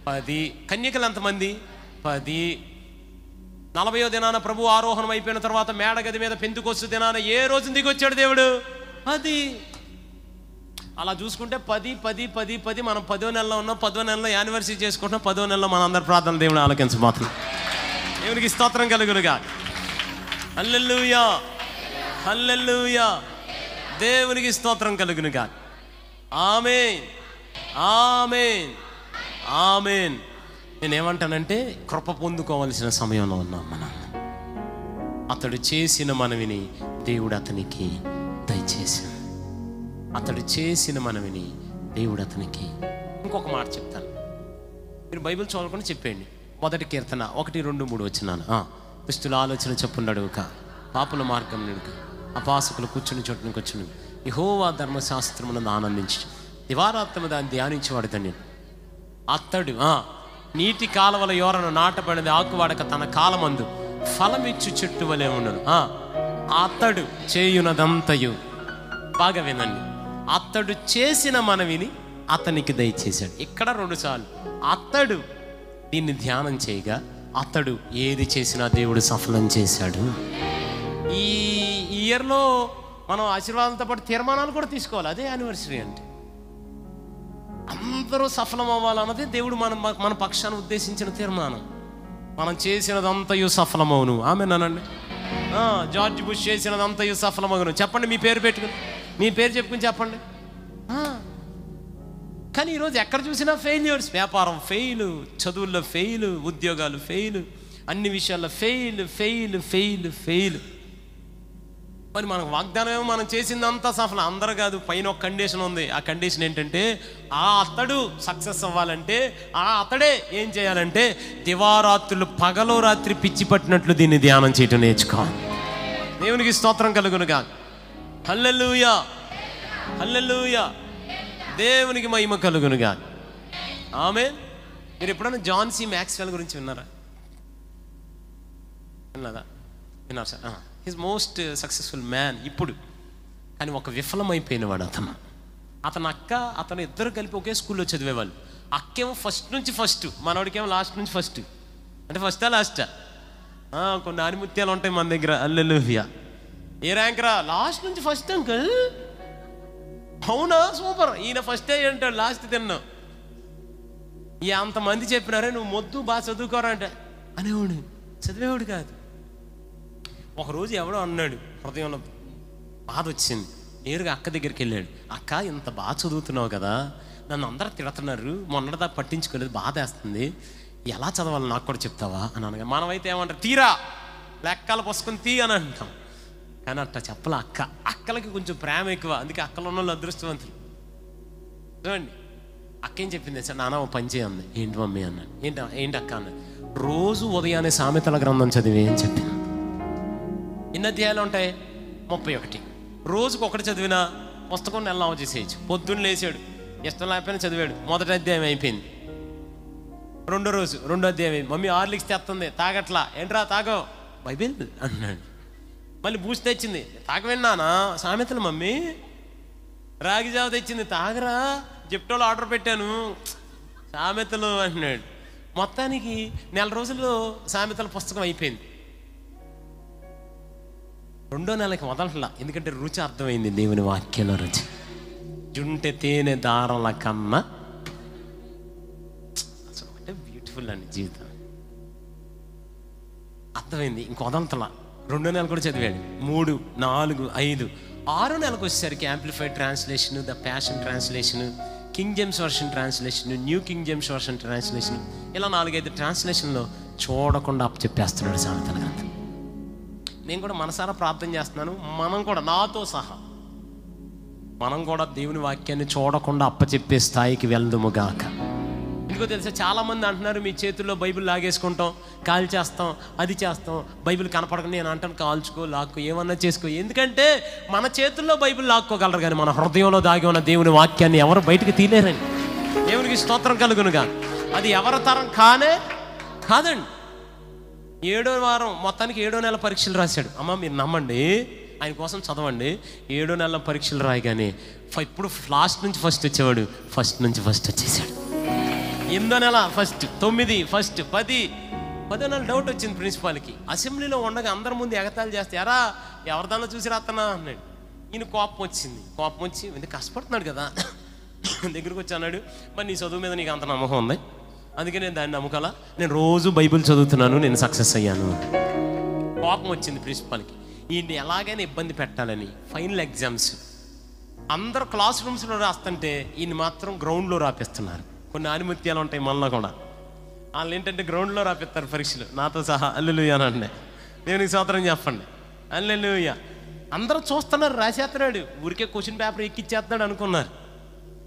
Speaker 1: 10. కన్యకలు ఎంతమంది? 10. 40వ దినాన ప్రభు ఆరోహణం అయిపోయిన తర్వాత మేడగది మీద పెంతుకొస్తు దినాన ఏ రోజు దిగొచ్చాడు దేవుడు? 10. అలా చూసుకుంటే 10 10 10 10. మనం 10వ నెలలో ఉన్నాం, 10వ నెలలో యానివర్సరీ చేసుకుంటున్నాం, 10వ నెలలో మన అందరి ప్రార్థన దేవుని ఆలకించబోతున్నాం. దేవునికి స్తోత్రం కలుగునుగా. హల్లెలూయా హల్లెలూయా, దేవునికి స్తోత్రం కలుగునుగా. ఆమేన్ ఆమేన్ ఆమేన్. నేనేమంటానంటే కృప పొందుకోవాల్సిన సమయంలో ఉన్నాం మనం. అతడు చేసిన మనవిని దేవుడు అతనికి దయచేసాడు. అతడు చేసిన మనవిని దేవుడు అతనికి. ఇంకొక మాట చెప్తాను, మీరు బైబిల్ చదవకుండా చెప్పేయండి. 1 కీర్తన 1 2 3 వచ్చినాను. దుష్టుల ఆలోచన చెప్పున్నాడు ఒక పాపుల మార్గం నిడుక, అపాసకులు కూర్చుని చోటుని కూర్చుని యెహోవా ధర్మశాస్త్రమును ఆనందించి దివారాత్మ దాన్ని ధ్యానించేవాడు ధన్యుడు. అతడు నీటి కాలవల యోరను నాటబడినది ఆకువాడక తన కాలమందు ఫలమిచ్చు చెట్టు వలె ఉండను. అతడు చేయునదంతయు, బాగా వినండి, అతడు చేసిన మనవిని అతనికి దయచేశాడు. ఇక్కడ 2 సార్లు అతడు దీన్ని ధ్యానం చేయగా, అతడు ఏది చేసినా దేవుడు సఫలం చేశాడు. ఈ ఇయర్లో మనం ఆశీర్వాదంతో పాటు తీర్మానాలు కూడా తీసుకోవాలి. అదే యానివర్సరీ అంటే. అందరూ సఫలం అవ్వాలన్నది దేవుడు మన పక్షాన్ని ఉద్దేశించిన తీర్మానం. మనం చేసినదంతయు సఫలమవును. ఆమేనండి. George bush చేసినదంతయు సఫలమవును. చెప్పండి, మీ పేరు పెట్టుకుని, మీ పేరు చెప్పుకుని చెప్పండి. కానీ ఈరోజు ఎక్కడ చూసినా ఫెయిల్యూర్స్. వ్యాపారం ఫెయిల్, చదువుల్లో ఫెయిల్, ఉద్యోగాలు ఫెయిల్, అన్ని విషయాల్లో ఫెయిల్ ఫెయిల్ ఫెయిల్ ఫెయిల్. మరి మనకు వాగ్దానం ఏమో మనం చేసిందంతా సఫలం. అందరూ కాదు, పైన ఒక కండిషన్ ఉంది. ఆ కండిషన్ ఏంటంటే, ఆ అతడు సక్సెస్ అవ్వాలంటే అతడే ఏం చేయాలంటే దివారాత్రులు పగలో రాత్రి పిచ్చి పట్టినట్లు దీన్ని ధ్యానం చేయటం నేర్చుకోవాలి. దేవునికి స్తోత్రం కలుగునుగా. హల్లెలూయా హల్లెలూయా, దేవునికి మహిమ కలుగునుగా. ఆమేన్. మీరు ఎప్పుడైనా జాన్ సి మ్యాక్స్వెల్ గురించి విన్నారా? విన్నారు sir? His most successful man ఇప్పుడు. కానీ ఒక విఫలమైపోయిన వాడు అతను అక్క అతను ఇద్దరు కలిపి ఒకే స్కూల్లో చదివేవాళ్ళు. అక్కేమో ఫస్ట్ నుంచి ఫస్ట్, మనవాడికేమో లాస్ట్ నుంచి ఫస్ట్. అంటే ఫస్టా లాస్టా? కొన్ని ఆనిముత్యాలు ఉంటాయి మన దగ్గర. హల్లెలూయా. ఏ ర్యాంక్ రా? లాస్ట్ నుంచి ఫస్ట్ అంకుల్. అవునా, సూపర్. ఈయన ఫస్ట్ అంటాడు, లాస్ట్ తిన్నావు. అంతమంది చెప్పినారే నువ్వు మొద్దు బాగా చదువుకోరా అంటే అనేవాడు, చదివేవాడు కాదు. ఒకరోజు ఎవడో అన్నాడు, హృదయంలో బాధ వచ్చింది. నేరుగా అక్క దగ్గరికి వెళ్ళాడు. అక్క, ఇంత బాగా చదువుతున్నావు కదా, నన్ను అందరూ తిడుతున్నారు, మొన్నటిదా పట్టించుకోలేదు, బాధ వేస్తుంది, ఎలా చదవాలి నాకు కూడా చెప్తావా అని అనగా, మనమైతే ఏమంటారు, తీరా లెక్కలు పుస్తకం తీ అని అంటాం. కానీ అట్లా చెప్పలే అక్క. అక్కలకి కొంచెం ప్రేమ ఎక్కువ, అందుకే అక్కలు ఉన్న వాళ్ళు అదృష్టవంతులు. చూడండి, అక్క ఏం చెప్పింది సార్, నాన్న ఓ పని చేయండి. ఏంటి మమ్మీ అన్నాడు. ఏంటి అక్క అన్నాడు. రోజు ఉదయాన్నే సామెతల గ్రంథం చదివి అని చెప్పింది. ఎన్ని అధ్యాయాలు ఉంటాయి? 31. రోజుకు ఒకటి చదివినా పుస్తకం నెల చేసేయచ్చు. పొద్దున్న లేచాడు, ఇష్టం లేకపోయినా చదివాడు, మొదటి అధ్యాయం అయిపోయింది. రెండో రోజు రెండో అధ్యాయం, మమ్మీ హార్లిక్స్ తెస్తుంది, తాగట్లా. ఏంట్రా తాగో, బైబిల్ అన్నాడు. మళ్ళీ బూస్ట్ తెచ్చింది, తాగవిన్నానా, సామెతలు మమ్మీ. రాగి జావ తెచ్చింది, తాగరా, జెప్టోలో ఆర్డర్ పెట్టాను, సామెతలు అంటున్నాడు. మొత్తానికి 4 రోజుల్లో సామెతల పుస్తకం అయిపోయింది. రెండో నెలకి వదలట్లా, ఎందుకంటే రుచి అర్థమైంది, దేవుని వాక్యంలో రుచి. జుంటె తేనె దారాల కన్నా అసలు అంటే బ్యూటిఫుల్ అండి జీవితం. అర్థమైంది, ఇంక వదలతలా. రెండో నెల కూడా చదివాడు. 3, 4, 5, 6 నెలకు వచ్చేసరికి amplified translation, the passion translation, king James version translation, new king James version translation, ఇలా 4-5 ట్రాన్స్లేషన్లో చూడకుండా అప్పచెప్పేస్తున్నాడు సామెతల గ్రంథం. నేను కూడా మనసారా ప్రార్థన చేస్తున్నాను, మనం కూడా నాతో సహా మనం కూడా దేవుని వాక్యాన్ని చూడకుండా అప్పచెప్పే స్థాయికి వెళ్దుముగాక. ఎందుకో తెలుసా, చాలామంది అంటున్నారు మీ చేతుల్లో బైబిల్ లాగేసుకుంటాం, కాల్ చేస్తాం, అది చేస్తాం, బైబిల్ కనపడక. నేను అంటాను కాల్చుకో, లాక్కో, ఏమన్నా చేసుకో. ఎందుకంటే మన చేతుల్లో బైబిల్ లాక్కోగలరు, కానీ మన హృదయంలో దాగి ఉన్న దేవుని వాక్యాన్ని ఎవరు బయటకు తీలేరండి. దేవునికి స్తోత్రం కలుగునుగా. అది ఎవరి తరం కాదండి. 7వ వారం మొత్తానికి 7వ నెల పరీక్షలు రాశాడు. అమ్మ మీరు నమ్మండి, ఆయన కోసం చదవండి. 7వ నెల పరీక్షలు రాయగానే ఇప్పుడు లాస్ట్ నుంచి ఫస్ట్ వచ్చేవాడు, ఫస్ట్ నుంచి ఫస్ట్ వచ్చేసాడు. 8వ నెల ఫస్ట్, 9 ఫస్ట్, 10వ నెల డౌట్ వచ్చింది ప్రిన్సిపాల్కి. అసెంబ్లీలో ఉండగా అందరి ముందు ఎగతాళి చేస్తే, ఎరా ఎవరిదానో చూసి రాత్తనా అన్నాడు. ఈయన కోపం వచ్చి ఎందుకు కష్టపడుతున్నాడు కదా, దగ్గరికి వచ్చి అన్నాడు, మరి నీ చదువు మీద నీకు అంత నమ్మకం ఉంది, అందుకే నేను దాన్ని నమ్మకాలా, నేను రోజు బైబిల్ చదువుతున్నాను, నేను సక్సెస్ అయ్యాను. కోపం వచ్చింది ప్రిన్సిపాల్కి. ఈయన్ని ఎలాగైనా ఇబ్బంది పెట్టాలని ఫైనల్ ఎగ్జామ్స్ అందరూ క్లాస్ రూమ్స్లో రాస్తుంటే ఈయన మాత్రం గ్రౌండ్లో రాపిస్తున్నారు. కొన్ని ఆనిముత్యాలు ఉంటాయి మనలో కూడా. వాళ్ళు ఏంటంటే గ్రౌండ్లో రాపిస్తారు పరీక్షలు, నాతో సహా. హల్లెలూయా అనండి, దేవునికి స్తోత్రం చెప్పండి. హల్లెలూయా. అందరూ చూస్తున్నారు, రాసేస్తున్నాడు, ఊరికే క్వశ్చన్ పేపర్ ఎక్కిచ్చేస్తున్నాడు అనుకున్నారు.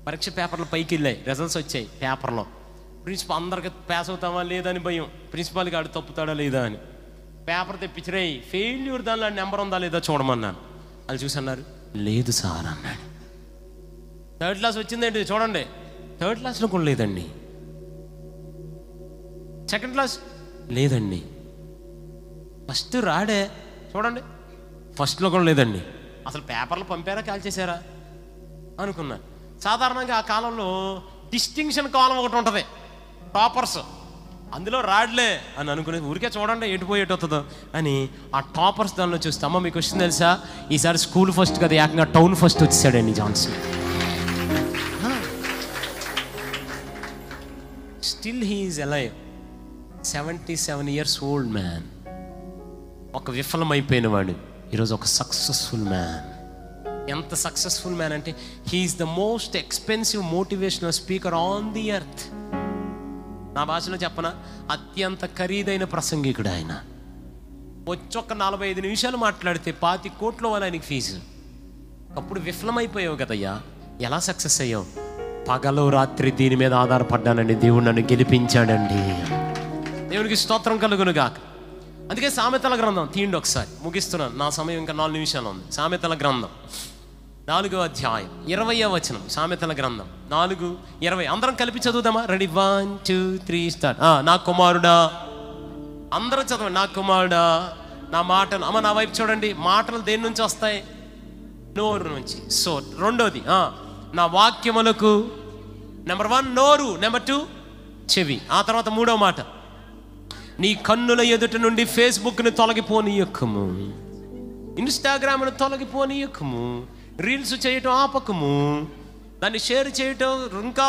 Speaker 1: పరీక్ష పేపర్లు పైకి వెళ్ళాయి, రిజల్ట్స్ వచ్చాయి పేపర్లో. ప్రిన్సిపాల్ అందరికి పాస్ అవుతామా లేదా అని భయం, ప్రిన్సిపాల్కి ఆడు తప్పుతాడా లేదా అని. పేపర్ తెప్పించినాయి, ఫెయిల్యూర్ దానిలో నెంబర్ ఉందా లేదా చూడమన్నాను. వాళ్ళు చూసి అన్నారు, లేదు సార్ అన్నాడు. 3rd క్లాస్ వచ్చిందండి చూడండి, 3rd క్లాస్లో కూడా లేదండి. 2nd క్లాస్ లేదండి. ఫస్ట్ రాడే చూడండి, ఫస్ట్లో కూడా లేదండి. అసలు పేపర్లు పంపారా కాల్ చేశారా అనుకున్నా. సాధారణంగా ఆ కాలంలో డిస్టింక్షన్ కాలం ఒకటి ఉంటుంది, టాపర్స్, అందులో రాడ్లే అని అనుకునే ఊరికే చూడండి ఎటుపోయేటవుతుందో అని ఆ టాపర్స్ దానిలో చూస్తే, అమ్మ మీకు వచ్చింది తెలుసా, ఈసారి స్కూల్ ఫస్ట్ కదా ఏకంగా టౌన్ ఫస్ట్ వచ్చేసాడండి Johnson. Still he is alive, 77 years old man. ఒక విఫలమైపోయిన వాడు ఈరోజు ఒక సక్సెస్ఫుల్ మ్యాన్. ఎంత సక్సెస్ఫుల్ మ్యాన్ అంటే he is the most expensive motivational speaker on the earth. నా భాషలో చెప్పనా, అత్యంత ఖరీదైన ప్రసంగికుడు ఆయన. వచ్చొక్క 45 నిమిషాలు మాట్లాడితే 25 కోట్ల వాళ్ళు ఆయనకి ఫీజు. అప్పుడు విఫలమైపోయావు కదయ్యా, ఎలా సక్సెస్ అయ్యావు? పగలు రాత్రి దీని మీద ఆధారపడ్డానండి, దేవుడు నన్ను గెలిపించాడండి. దేవునికి స్తోత్రం కలుగునుగాక. అందుకే సామెతల గ్రంథం తీయండి ఒకసారి, ముగిస్తున్నాను, నా సమయం ఇంకా 4 నిమిషాలు ఉంది. సామెతల గ్రంథం 4వ అధ్యాయం 20వ వచనం. సామెతల గ్రంథం 4:20 అందరం కలిపి చదువుదామా? Ready, 1 2 3 start. నా కుమారుడా, అందరూ చదవండి. నా కుమారుడా నా మాటలు, అమ్మ నా వైపు చూడండి, మాటలు దేని నుంచి వస్తాయి? నోరు నుంచి. సో రెండోది, నా వాక్యములకు నెంబర్ 1 నోరు, నెంబర్ 2 చెవి. ఆ తర్వాత 3వ మాట, నీ కన్నుల ఎదుట నుండి ఫేస్బుక్ని తొలగిపోనీయకము, ఇన్స్టాగ్రామ్ను తొలగిపోనీయకము, రీల్స్ చేయటం ఆపకము, దాన్ని షేర్ చేయటం ఇంకా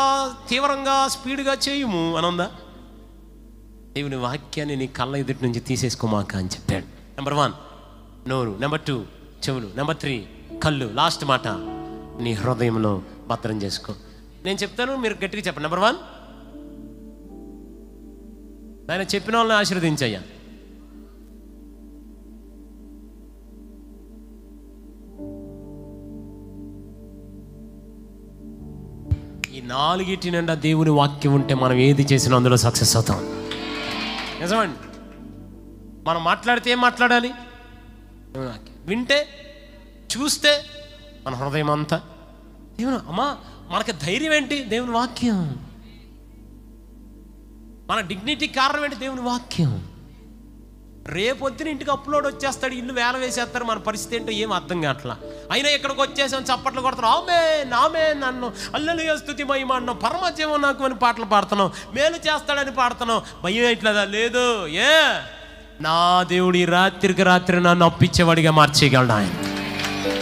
Speaker 1: తీవ్రంగా స్పీడ్గా చేయము అని ఉందా? దేవుని వాక్యాన్ని నీ కళ్ళ ఎదుటి నుంచి తీసేసుకోమాక అని చెప్పాడు. నెంబర్ 1 నోరు, నెంబర్ 2 చెవులు, నెంబర్ 3 కళ్ళు, లాస్ట్ మాట నీ హృదయంలో భద్రం చేసుకో. నేను చెప్తాను, మీరు గట్టిగా చెప్పండి. నెంబర్ 1, ఆయన చెప్పిన వాళ్ళని ఆశీర్వదించయ్యా. ఈ 4 నిండా దేవుని వాక్యం ఉంటే మనం ఏది చేసినా అందులో సక్సెస్ అవుతాం. నిజమండి. మనం మాట్లాడితే ఏం మాట్లాడాలి? వింటే, చూస్తే మన హృదయం అంతా దేవుని. అమ్మా మనకి ధైర్యం ఏంటి? దేవుని వాక్యం. మన డిగ్నిటీకి కారణం ఏంటి? దేవుని వాక్యం. రేపొద్దున ఇంటికి అప్లోడ్ వచ్చేస్తాడు, ఇల్లు వేల వేసేస్తారు, మన పరిస్థితి ఏంటో ఏం అర్థం కావట్లా. అయినా ఇక్కడికి వచ్చేసాం, చప్పట్లు కొడుతున్నాం, ఆమె నామే నన్ను హల్లెలూయా స్తుతి మహిమ అన్నాం, పరమజీవం నాకు అని పాటలు పాడుతున్నాం, మేలు చేస్తాడని పాడుతున్నాం. భయం ఎట్లేదా? లేదు. నా దేవుడు ఈ రాత్రి నన్ను అప్పించేవాడిగా మార్చేయగలడు.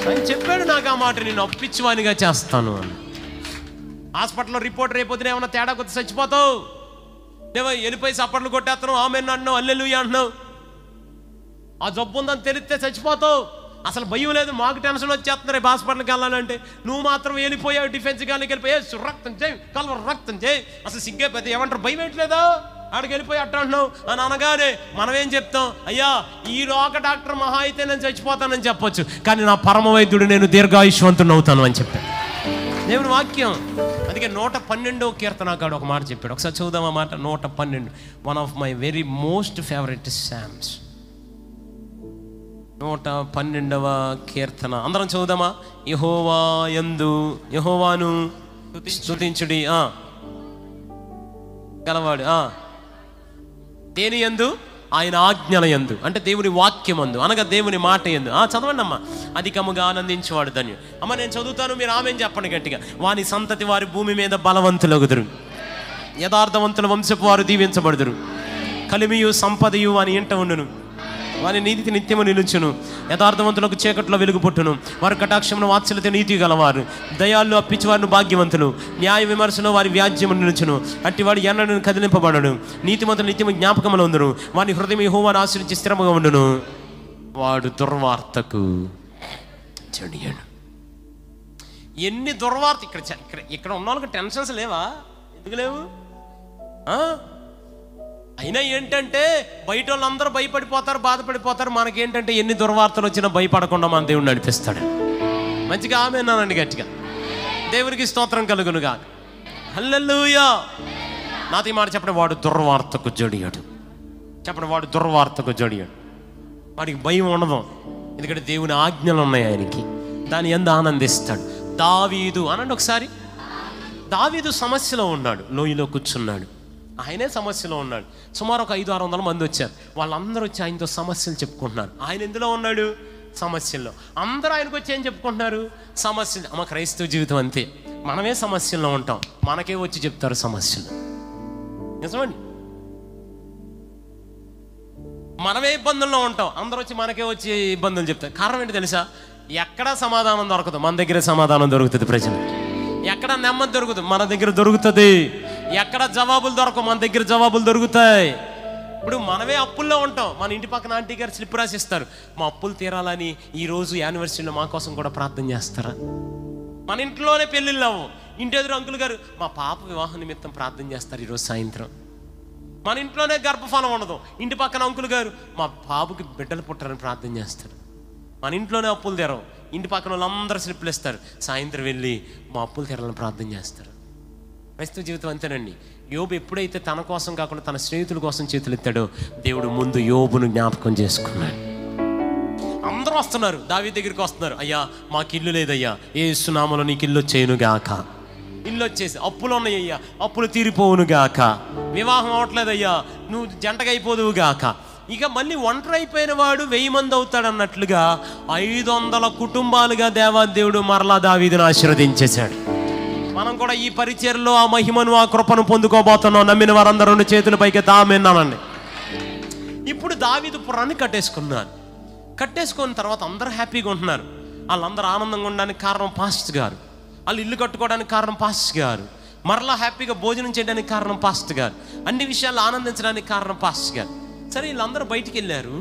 Speaker 1: ఆయన చెప్పాడు నాకు ఆ మాట, నేను అప్పించేవాడిగా చేస్తాను అని. హాస్పిటల్లో రిపోర్ట్ రేపొద్దున ఏమన్నా తేడా కొద్ది చచ్చిపోతావు, వెళ్ళిపోయి చప్పట్లు కొట్టేస్తున్నావు, ఆమె నన్ను హల్లెలూయా అంటున్నావు, ఆ జబ్బు ఉందని తెలిస్తే చచ్చిపోతావు. అసలు భయం లేదు, మాకు టెన్షన్ వచ్చేస్తున్నారు రేపు హాస్పిటల్కి వెళ్ళాలంటే. నువ్వు మాత్రం వెళ్ళిపోయావు డిఫెన్స్ గానికి వెళ్ళిపోయి రక్తం చేయి, కలవర రక్తం చేయి, అసలు సిగ్గే పెద్ద ఏమంటారు, భయం ఏంట్లేదా? ఆడికి వెళ్ళిపోయి అట్ట అంటున్నావు అని అనగానే మనం ఏం చెప్తాం? అయ్యా ఈ లోక డాక్టర్ మహా అయితే నేను చచ్చిపోతానని చెప్పొచ్చు, కానీ నా పరమ వైద్యుడు నేను దీర్ఘాయుష్వంతుని అవుతాను అని చెప్పాను దేవుని వాక్యం. అందుకే 112వ కీర్తనకాడు ఒక మాట చెప్పాడు, ఒకసారి చూద్దాం ఆ మాట. 112, one of my very most favourite psalms. 112వ కీర్తన అందరం చదువుదామా? యెహోవా యందు యెహోవాను స్తుతించుడి గలవాడు. దేని యందు? ఆయన ఆజ్ఞల యందు, అంటే దేవుని వాక్యం అందు, అనగా దేవుని మాట యందు. చదవండి అమ్మా. అధికముగా ఆనందించేవాడు ధన్యుడు. అమ్మ నేను చదువుతాను, మీరు ఆమెను చెప్పండి గట్టిగా. వాని సంతతి వారి భూమి మీద బలవంతులగుదురు, యథార్థవంతుల వంశపు వారు దీవించబడుదురు. కలిమియు సంపదయు వాని ఇంట ఉండును, వారి నీతి నిత్యము నిలుచును. యథార్థవంతులకు చీకట్లో వెలుగు పుట్టును, వారి కటాక్షమును వాత్సల్యత నీతి గలవారు. దయాళ్ళు అప్పించి వారిని భాగ్యవంతులు, న్యాయ విమర్శను వారి వ్యాజ్యము నిలుచును. అట్టివాడు ఎన్నడూ కదిలింపబడడు, నీతిమంతులు నిత్యము జ్ఞాపకములు ఉందును. వాని హృదయం యెహోవాను ఆశ్రయించి స్థిరముగా ఉండును. వాడు దుర్వార్తకు చెడియడు. ఎన్ని దుర్వార్త! ఇక్కడ ఉన్న వాళ్ళకి టెన్షన్స్ లేవా? ఎందుకు లేవు? అయినా ఏంటంటే బయట వాళ్ళందరూ భయపడిపోతారు, బాధపడిపోతారు. మనకేంటంటే ఎన్ని దుర్వార్తలు వచ్చినా భయపడకుండా మన దేవుడు నడిపిస్తాడు. మంచిగా ఆమేనండి గట్టిగా. దేవునికి స్తోత్రం కలుగునుగా. హల్లెలూయా. నాతో ఈ మాట చెప్పండి, వాడు దుర్వార్తకు జడియడు. చెప్పండి, వాడు దుర్వార్తకు జడియడు. వాడికి భయం ఉండదు, ఎందుకంటే దేవుని ఆజ్ఞలు ఉన్నాయి ఆయనకి, దాని యందు ఆనందిస్తాడు. దావీదు అనండి ఒకసారి. దావీదు సమస్యలో ఉన్నాడు, లోయలో కూర్చున్నాడు. ఆయనే సమస్యలో ఉన్నాడు. సుమారు ఒక 500-600 మంది వచ్చారు. వాళ్ళందరూ వచ్చి ఆయనతో సమస్యలు చెప్పుకుంటున్నారు. ఆయన ఎందులో ఉన్నాడు? సమస్యల్లో. అందరూ ఆయనకు వచ్చి ఏం చెప్పుకుంటున్నారు? సమస్యలు. అమ్మ క్రైస్తవ జీవితం అంతే, మనమే సమస్యల్లో ఉంటాం, మనకే వచ్చి చెప్తారు సమస్యలు. నిజమండి, మనమే ఇబ్బందుల్లో ఉంటాం, అందరూ వచ్చి మనకే వచ్చి ఇబ్బందులు చెప్తారు. కారణం ఏంటి తెలుసా? ఎక్కడా సమాధానం దొరకదు, మన దగ్గర సమాధానం దొరుకుతుంది. ప్రజలు ఎక్కడ నెమ్మది దొరుకుతుంది, మన దగ్గర దొరుకుతుంది. ఎక్కడ జవాబులు దొరకవు, మన దగ్గర జవాబులు దొరుకుతాయి. ఇప్పుడు మనమే అప్పుల్లో ఉంటాం. మన ఇంటి పక్కన ఆంటీ గారు స్లిప్ రాసిస్తారు, మా అప్పులు తీరాలని ఈరోజు యానివర్సరీలో మా కోసం కూడా ప్రార్థన చేస్తారా? మన ఇంట్లోనే పెళ్ళిళ్ళు అవ్వు, ఇంటి ఎదురు అంకుల్ గారు మా పాప వివాహం నిమిత్తం ప్రార్థన చేస్తారు ఈరోజు సాయంత్రం. మన ఇంట్లోనే గర్భఫలం ఉండదు, ఇంటి పక్కన అంకుల్ గారు మా బాబుకి బిడ్డలు పుట్టారని ప్రార్థన చేస్తారు. మన ఇంట్లోనే అప్పులు తీరవు, ఇంటి పక్కన వాళ్ళందరూ స్లిప్లు ఇస్తారు, సాయంత్రం వెళ్ళి మా అప్పులు తీరాలని ప్రార్థన చేస్తారు. క్రైస్తవ జీవితం అంతేనండి. యోబు ఎప్పుడైతే తన కోసం కాకుండా తన స్నేహితుల కోసం చేతులు ఎత్తాడో, దేవుడు ముందు యోబును జ్ఞాపకం చేసుకున్నాడు. అందరూ వస్తున్నారు, దావీదు దగ్గరికి వస్తున్నారు. అయ్యా మాకు ఇల్లు లేదయ్యా, యేసు నామములో నీకు ఇల్లు వచ్చేయును గాక. ఇల్లు వచ్చేసి, అప్పులు ఉన్నాయ్యా, అప్పులు తీరిపోవును గాక. వివాహం అవట్లేదయ్యా, నువ్వు జంటగా అయిపోదువు గాక. ఇక మళ్ళీ ఒంటరి అయిపోయిన వాడు 1000 మంది అవుతాడు అన్నట్లుగా 500 కుటుంబాలుగా దేవాదేవుడు మరలా దావీదును ఆశీర్వదించేశాడు. మనం కూడా ఈ పరిచర్లో ఆ మహిమను, ఆ కృపను పొందుకోబోతున్నాం. నమ్మిన వారందరూ 2 చేతుల పైకి తామేనానండి. ఇప్పుడు దావీదు పురాన్ని కట్టేసుకున్నారు. కట్టేసుకున్న తర్వాత అందరూ హ్యాపీగా ఉంటున్నారు. వాళ్ళందరూ ఆనందంగా ఉండడానికి కారణం పాస్టర్ గారు, వాళ్ళు ఇల్లు కట్టుకోవడానికి కారణం పాస్టర్ గారు, మరలా హ్యాపీగా భోజనం చేయడానికి కారణం పాస్టర్ గారు, అన్ని విషయాలు ఆనందించడానికి కారణం పాస్టర్ గారు. సరే వీళ్ళందరూ బయటికి వెళ్ళారు.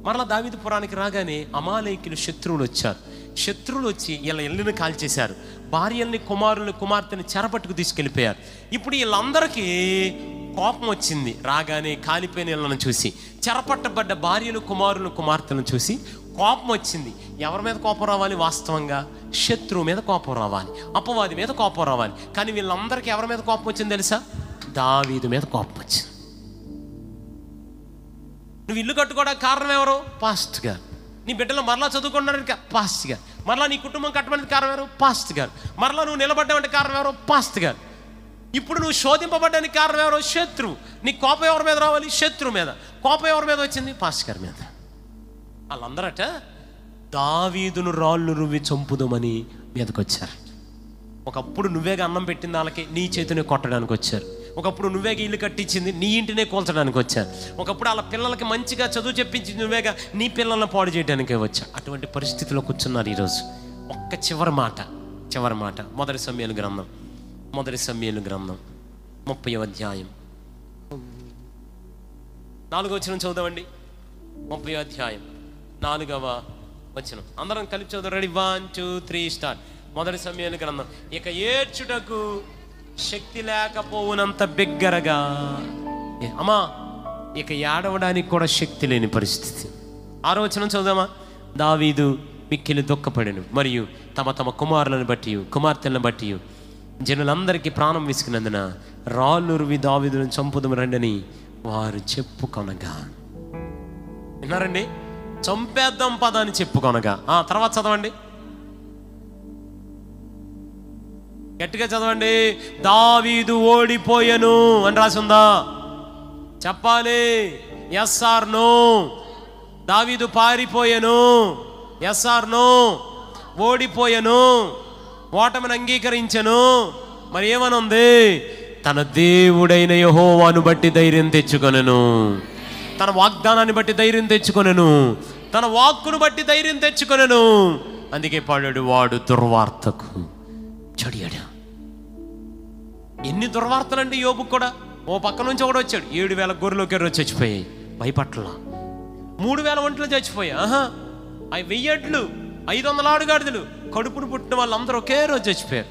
Speaker 1: మరలా దావీదు పురానికి రాగానే అమాలేకీయులు శత్రువులు వచ్చారు. శత్రువులు వచ్చి వీళ్ళ ఇల్లుని కాల్చేశారు. భార్యల్ని, కుమారుల్ని, కుమార్తెని చెరపట్టుకు తీసుకెళ్ళిపోయారు. ఇప్పుడు వీళ్ళందరికీ కోపం వచ్చింది. రాగానే కాలిపోయిన ఇళ్ళను చూసి, చెరపట్టబడ్డ భార్యలు, కుమారులు, కుమార్తెలను చూసి కోపం వచ్చింది. ఎవరి మీద కోపం రావాలి? వాస్తవంగా శత్రువు మీద కోపం రావాలి, అపవాది మీద కోపం రావాలి. కానీ వీళ్ళందరికీ ఎవరి మీద కోపం వచ్చింది తెలుసా? దావీదు మీద కోపం వచ్చింది. నువ్వు ఇల్లు కట్టుకోవడానికి కారణం ఎవరు? పాస్టర్ గారు. నీ బిడ్డలు మరలా చదువుకోవడానికి పాస్టర్ గారు. మరలా నీ కుటుంబం కట్టడానికి కారణం ఎవరు? పాస్టర్ గారు. మరలా నువ్వు నిలబడ్డావంటే కారణం ఎవరు? పాస్టర్ గారు. ఇప్పుడు నువ్వు శోధింపబడ్డానికి కారణం ఎవరో? శత్రువు. నీ కోపం ఎవరి మీద రావాలి? శత్రువు మీద. కోపం ఎవరి మీద వచ్చింది? పాస్టర్ గారి మీద. వాళ్ళందరట దావీదును రాళ్ళు రువ్వి చంపుదామని మీదకి వచ్చారు. ఒకప్పుడు నువ్వేగా అన్నం పెట్టింది వాళ్ళకి, నీ చేతిని కొట్టడానికి వచ్చారు. ఒకప్పుడు నువ్వేగా ఇల్లు కట్టించింది, నీ ఇంటినే కూల్చడానికి వచ్చారు. ఒకప్పుడు వాళ్ళ పిల్లలకి మంచిగా చదువు చెప్పించింది నువ్వేగా, నీ పిల్లల్ని పాడు చేయడానికే వచ్చా. అటువంటి పరిస్థితిలో కూర్చున్నారు ఈరోజు. ఒక్క చివరి మాట మొదటి సమూయేలు గ్రంథం 30వ అధ్యాయం 4వ వచనం చదువుదామండి. 30వ అధ్యాయం 4వ వచనం అందరం కలిపి చదువు. Ready, 1 2 3 start. మొదటి సమూయేలు గ్రంథం. ఇక ఏడ్చుటకు శక్తి లేకపోవునంత బిగ్గరగా, అమ్మా ఇక ఏడవడానికి కూడా శక్తి లేని పరిస్థితి. 6వ వచనం చదువుదామా. దావీదు మిక్కిలి దుఃఖపడెను, మరియు తమ తమ కుమారులను బట్టి కుమార్తెలను బట్టి జనులందరికీ ప్రాణం విసికినందున రాళ్ళురువి దావీదును చంపుదము రండని వారు చెప్పుకొనగా. విన్నారండి? చంపేద్దాం పదాన్ని చెప్పుకొనగా. తర్వాత చదవండి, గట్టిగా చదవండి. దావీదు ఓడిపోయెను అని రాసిందా? చెప్పాలి. Yes or no? దావీదు పారిపోయెను. Yes or no? ఓడిపోయెను, ఓటమిని అంగీకరించెను. మరి ఏమనుంది? తన దేవుడైన యెహోవాను బట్టి ధైర్యం తెచ్చుకొనెను, తన వాగ్దానాన్ని బట్టి ధైర్యం తెచ్చుకొనెను, తన వాక్కును బట్టి ధైర్యం తెచ్చుకొనెను. అందుకే పాడాడు, వాడు దుర్వార్తకు చెడియాడు. ఎన్ని దుర్వార్తలండి యోబుకు కూడా. ఓ పక్క నుంచి ఒకడు వచ్చాడు, 7,000 గొర్రెలు ఒకే రోజు చచ్చిపోయాయి. భయపట్ల 3,000 ఒంట్లు చచ్చిపోయాయి. 1000 ఎడ్లు, 500 ఆడుగాడిదలు, కడుపును పుట్టిన వాళ్ళందరూ ఒకే రోజు చచ్చిపోయారు.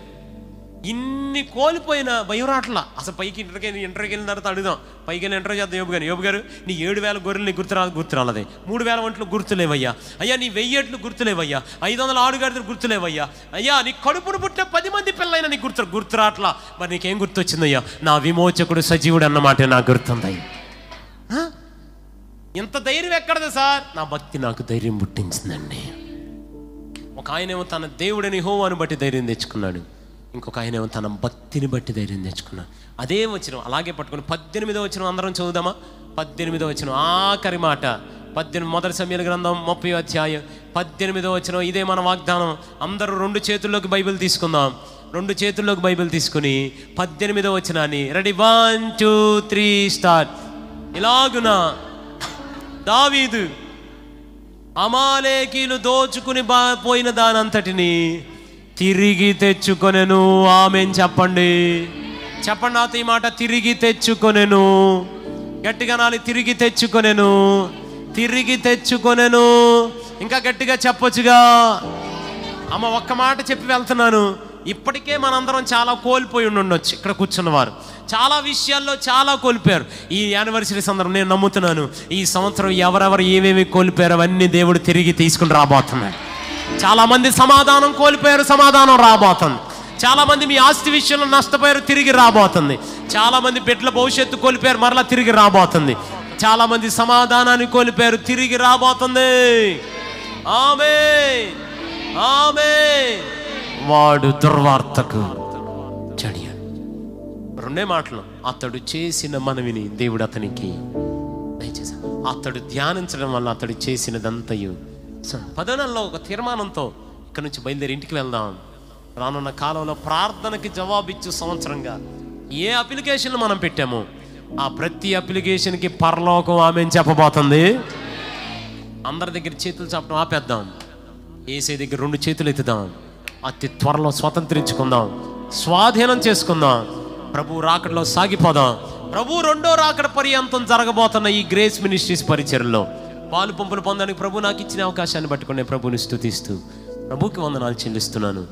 Speaker 1: ఇన్ని కోల్పోయిన భయం రాట్లా. అసలు పైకి ఇంటర్కి వెళ్ళిన తర్వాత అడుగుదాం, పైకి వెళ్ళి ఇంటర్ చేద్దాం. యోబు గారు నీ 7,000 గొర్రెలు నీ గుర్తురాలదే, 3,000 ఒంట్లు గుర్తులేవయ్యా, అయ్యా నీ 1000 ఎడ్లు గుర్తులేవయ్యా, 500 ఆడుగాడిదలు గుర్తులేవయ్యా, అయ్యా నీ కడుపును పుట్టిన 10 మంది పిల్లలైనా నీకు గుర్తురాట్లా. మరి నీకేం గుర్తొచ్చిందయ్యా? నా విమోచకుడు సజీవుడు అన్నమాట నాకు గుర్తుందయ్యా. ఇంత ధైర్యం ఎక్కడది సార్? నా భక్తి నాకు ధైర్యం పుట్టించిందండి. ఒక ఆయనేమో తన దేవుడిని యెహోవాను బట్టి ధైర్యం తెచ్చుకున్నాడు, ఇంకొక ఆయనేమో తన భక్తిని బట్టి ధైర్యం తెచ్చుకున్నాడు. అదే వచనం అలాగే పట్టుకుని 18వ వచనం అందరం చదువుదామా. 18వ వచనం ఆఖరి మాట. మొదటి సమూయేలు గ్రంథం 30వ అధ్యాయం 18వ వచనం. ఇదే మన వాగ్దానం. అందరూ 2 చేతుల్లోకి బైబిల్ తీసుకుందాం. 2 చేతుల్లోకి బైబిల్ తీసుకుని 18వ వచనాన్ని రెడీ, 1 2 3 స్టార్ట్. ఇలాగున దావీదు అమాలేకీలు దోచుకుని పోయిన దానంతటిని తిరిగి తెచ్చుకొనెను. ఆమేన్ చెప్పండి. చెప్పండి నాతో ఈ మాట, తిరిగి తెచ్చుకొనెను. గట్టిగా నాలి, తిరిగి తెచ్చుకొనెను, తిరిగి తెచ్చుకొనెను. ఇంకా గట్టిగా చెప్పొచ్చుగా. అమ్మ ఒక్క మాట చెప్పి వెళ్తున్నాను. ఇప్పటికే మనందరం చాలా కోల్పోయి ఉండొచ్చు. ఇక్కడ కూర్చున్నవారు చాలా విషయాల్లో చాలా కోల్పోయారు. ఈ యానివర్సరీ సందర్భం నేను నమ్ముతున్నాను, ఈ సంవత్సరం ఎవరెవరు ఏమేమి కోల్పోయారో అవన్నీ దేవుడు తిరిగి తీసుకుని రాబోతున్నాడు. చాలా మంది సమాధానం కోల్పోయారు, సమాధానం రాబోతుంది. చాలా మంది మీ ఆస్తి విషయంలో నష్టపోయారు, తిరిగి రాబోతుంది. చాలా మంది బిడ్డల భవిష్యత్తు కోల్పోయారు, మరలా తిరిగి రాబోతుంది. చాలా మంది సమాధానాన్ని కోల్పోయారు, తిరిగి రాబోతుంది. ఆమేన్ ఆమేన్. వాడు దుర్వార్తకు చెడియాడు. 2 మాటలు. అతడు చేసిన మనవిని దేవుడు అతనికి దయచేశాడు. అతడు ధ్యానించడం వల్ల అతడు చేసినదంతయు. 10వ నెలలో ఒక తీర్మానంతో ఇక్కడ నుంచి బయలుదేరి ఇంటికి వెళ్దాం. రానున్న కాలంలో ప్రార్థనకి జవాబిచ్చు సంవత్సరంగా ఏ అప్లికేషన్లు మనం పెట్టామో ఆ ప్రతి అప్లికేషన్కి పరలోకం ఆమేన్ చెప్పబోతుంది. అందరి దగ్గర చేతులు చాపడం ఆపేద్దాం. యేసయ్య దగ్గర 2 చేతులు ఎత్తుదాం. అతి త్వరలో స్వతంత్రించుకుందాం, స్వాధీనం చేసుకుందాం. ప్రభు రాకడలో సాగిపోదాం. ప్రభు 2వ రాకడ పర్యంతం జరగబోతున్న ఈ గ్రేస్ మినిస్ట్రీస్ పరిచర్లో పాలు పంపులు పొందడానికి ప్రభు నాకు ఇచ్చిన అవకాశాన్ని పట్టుకునే ప్రభుని స్తుతిస్తూ ప్రభుకి వందనాలు చెల్లిస్తున్నాను.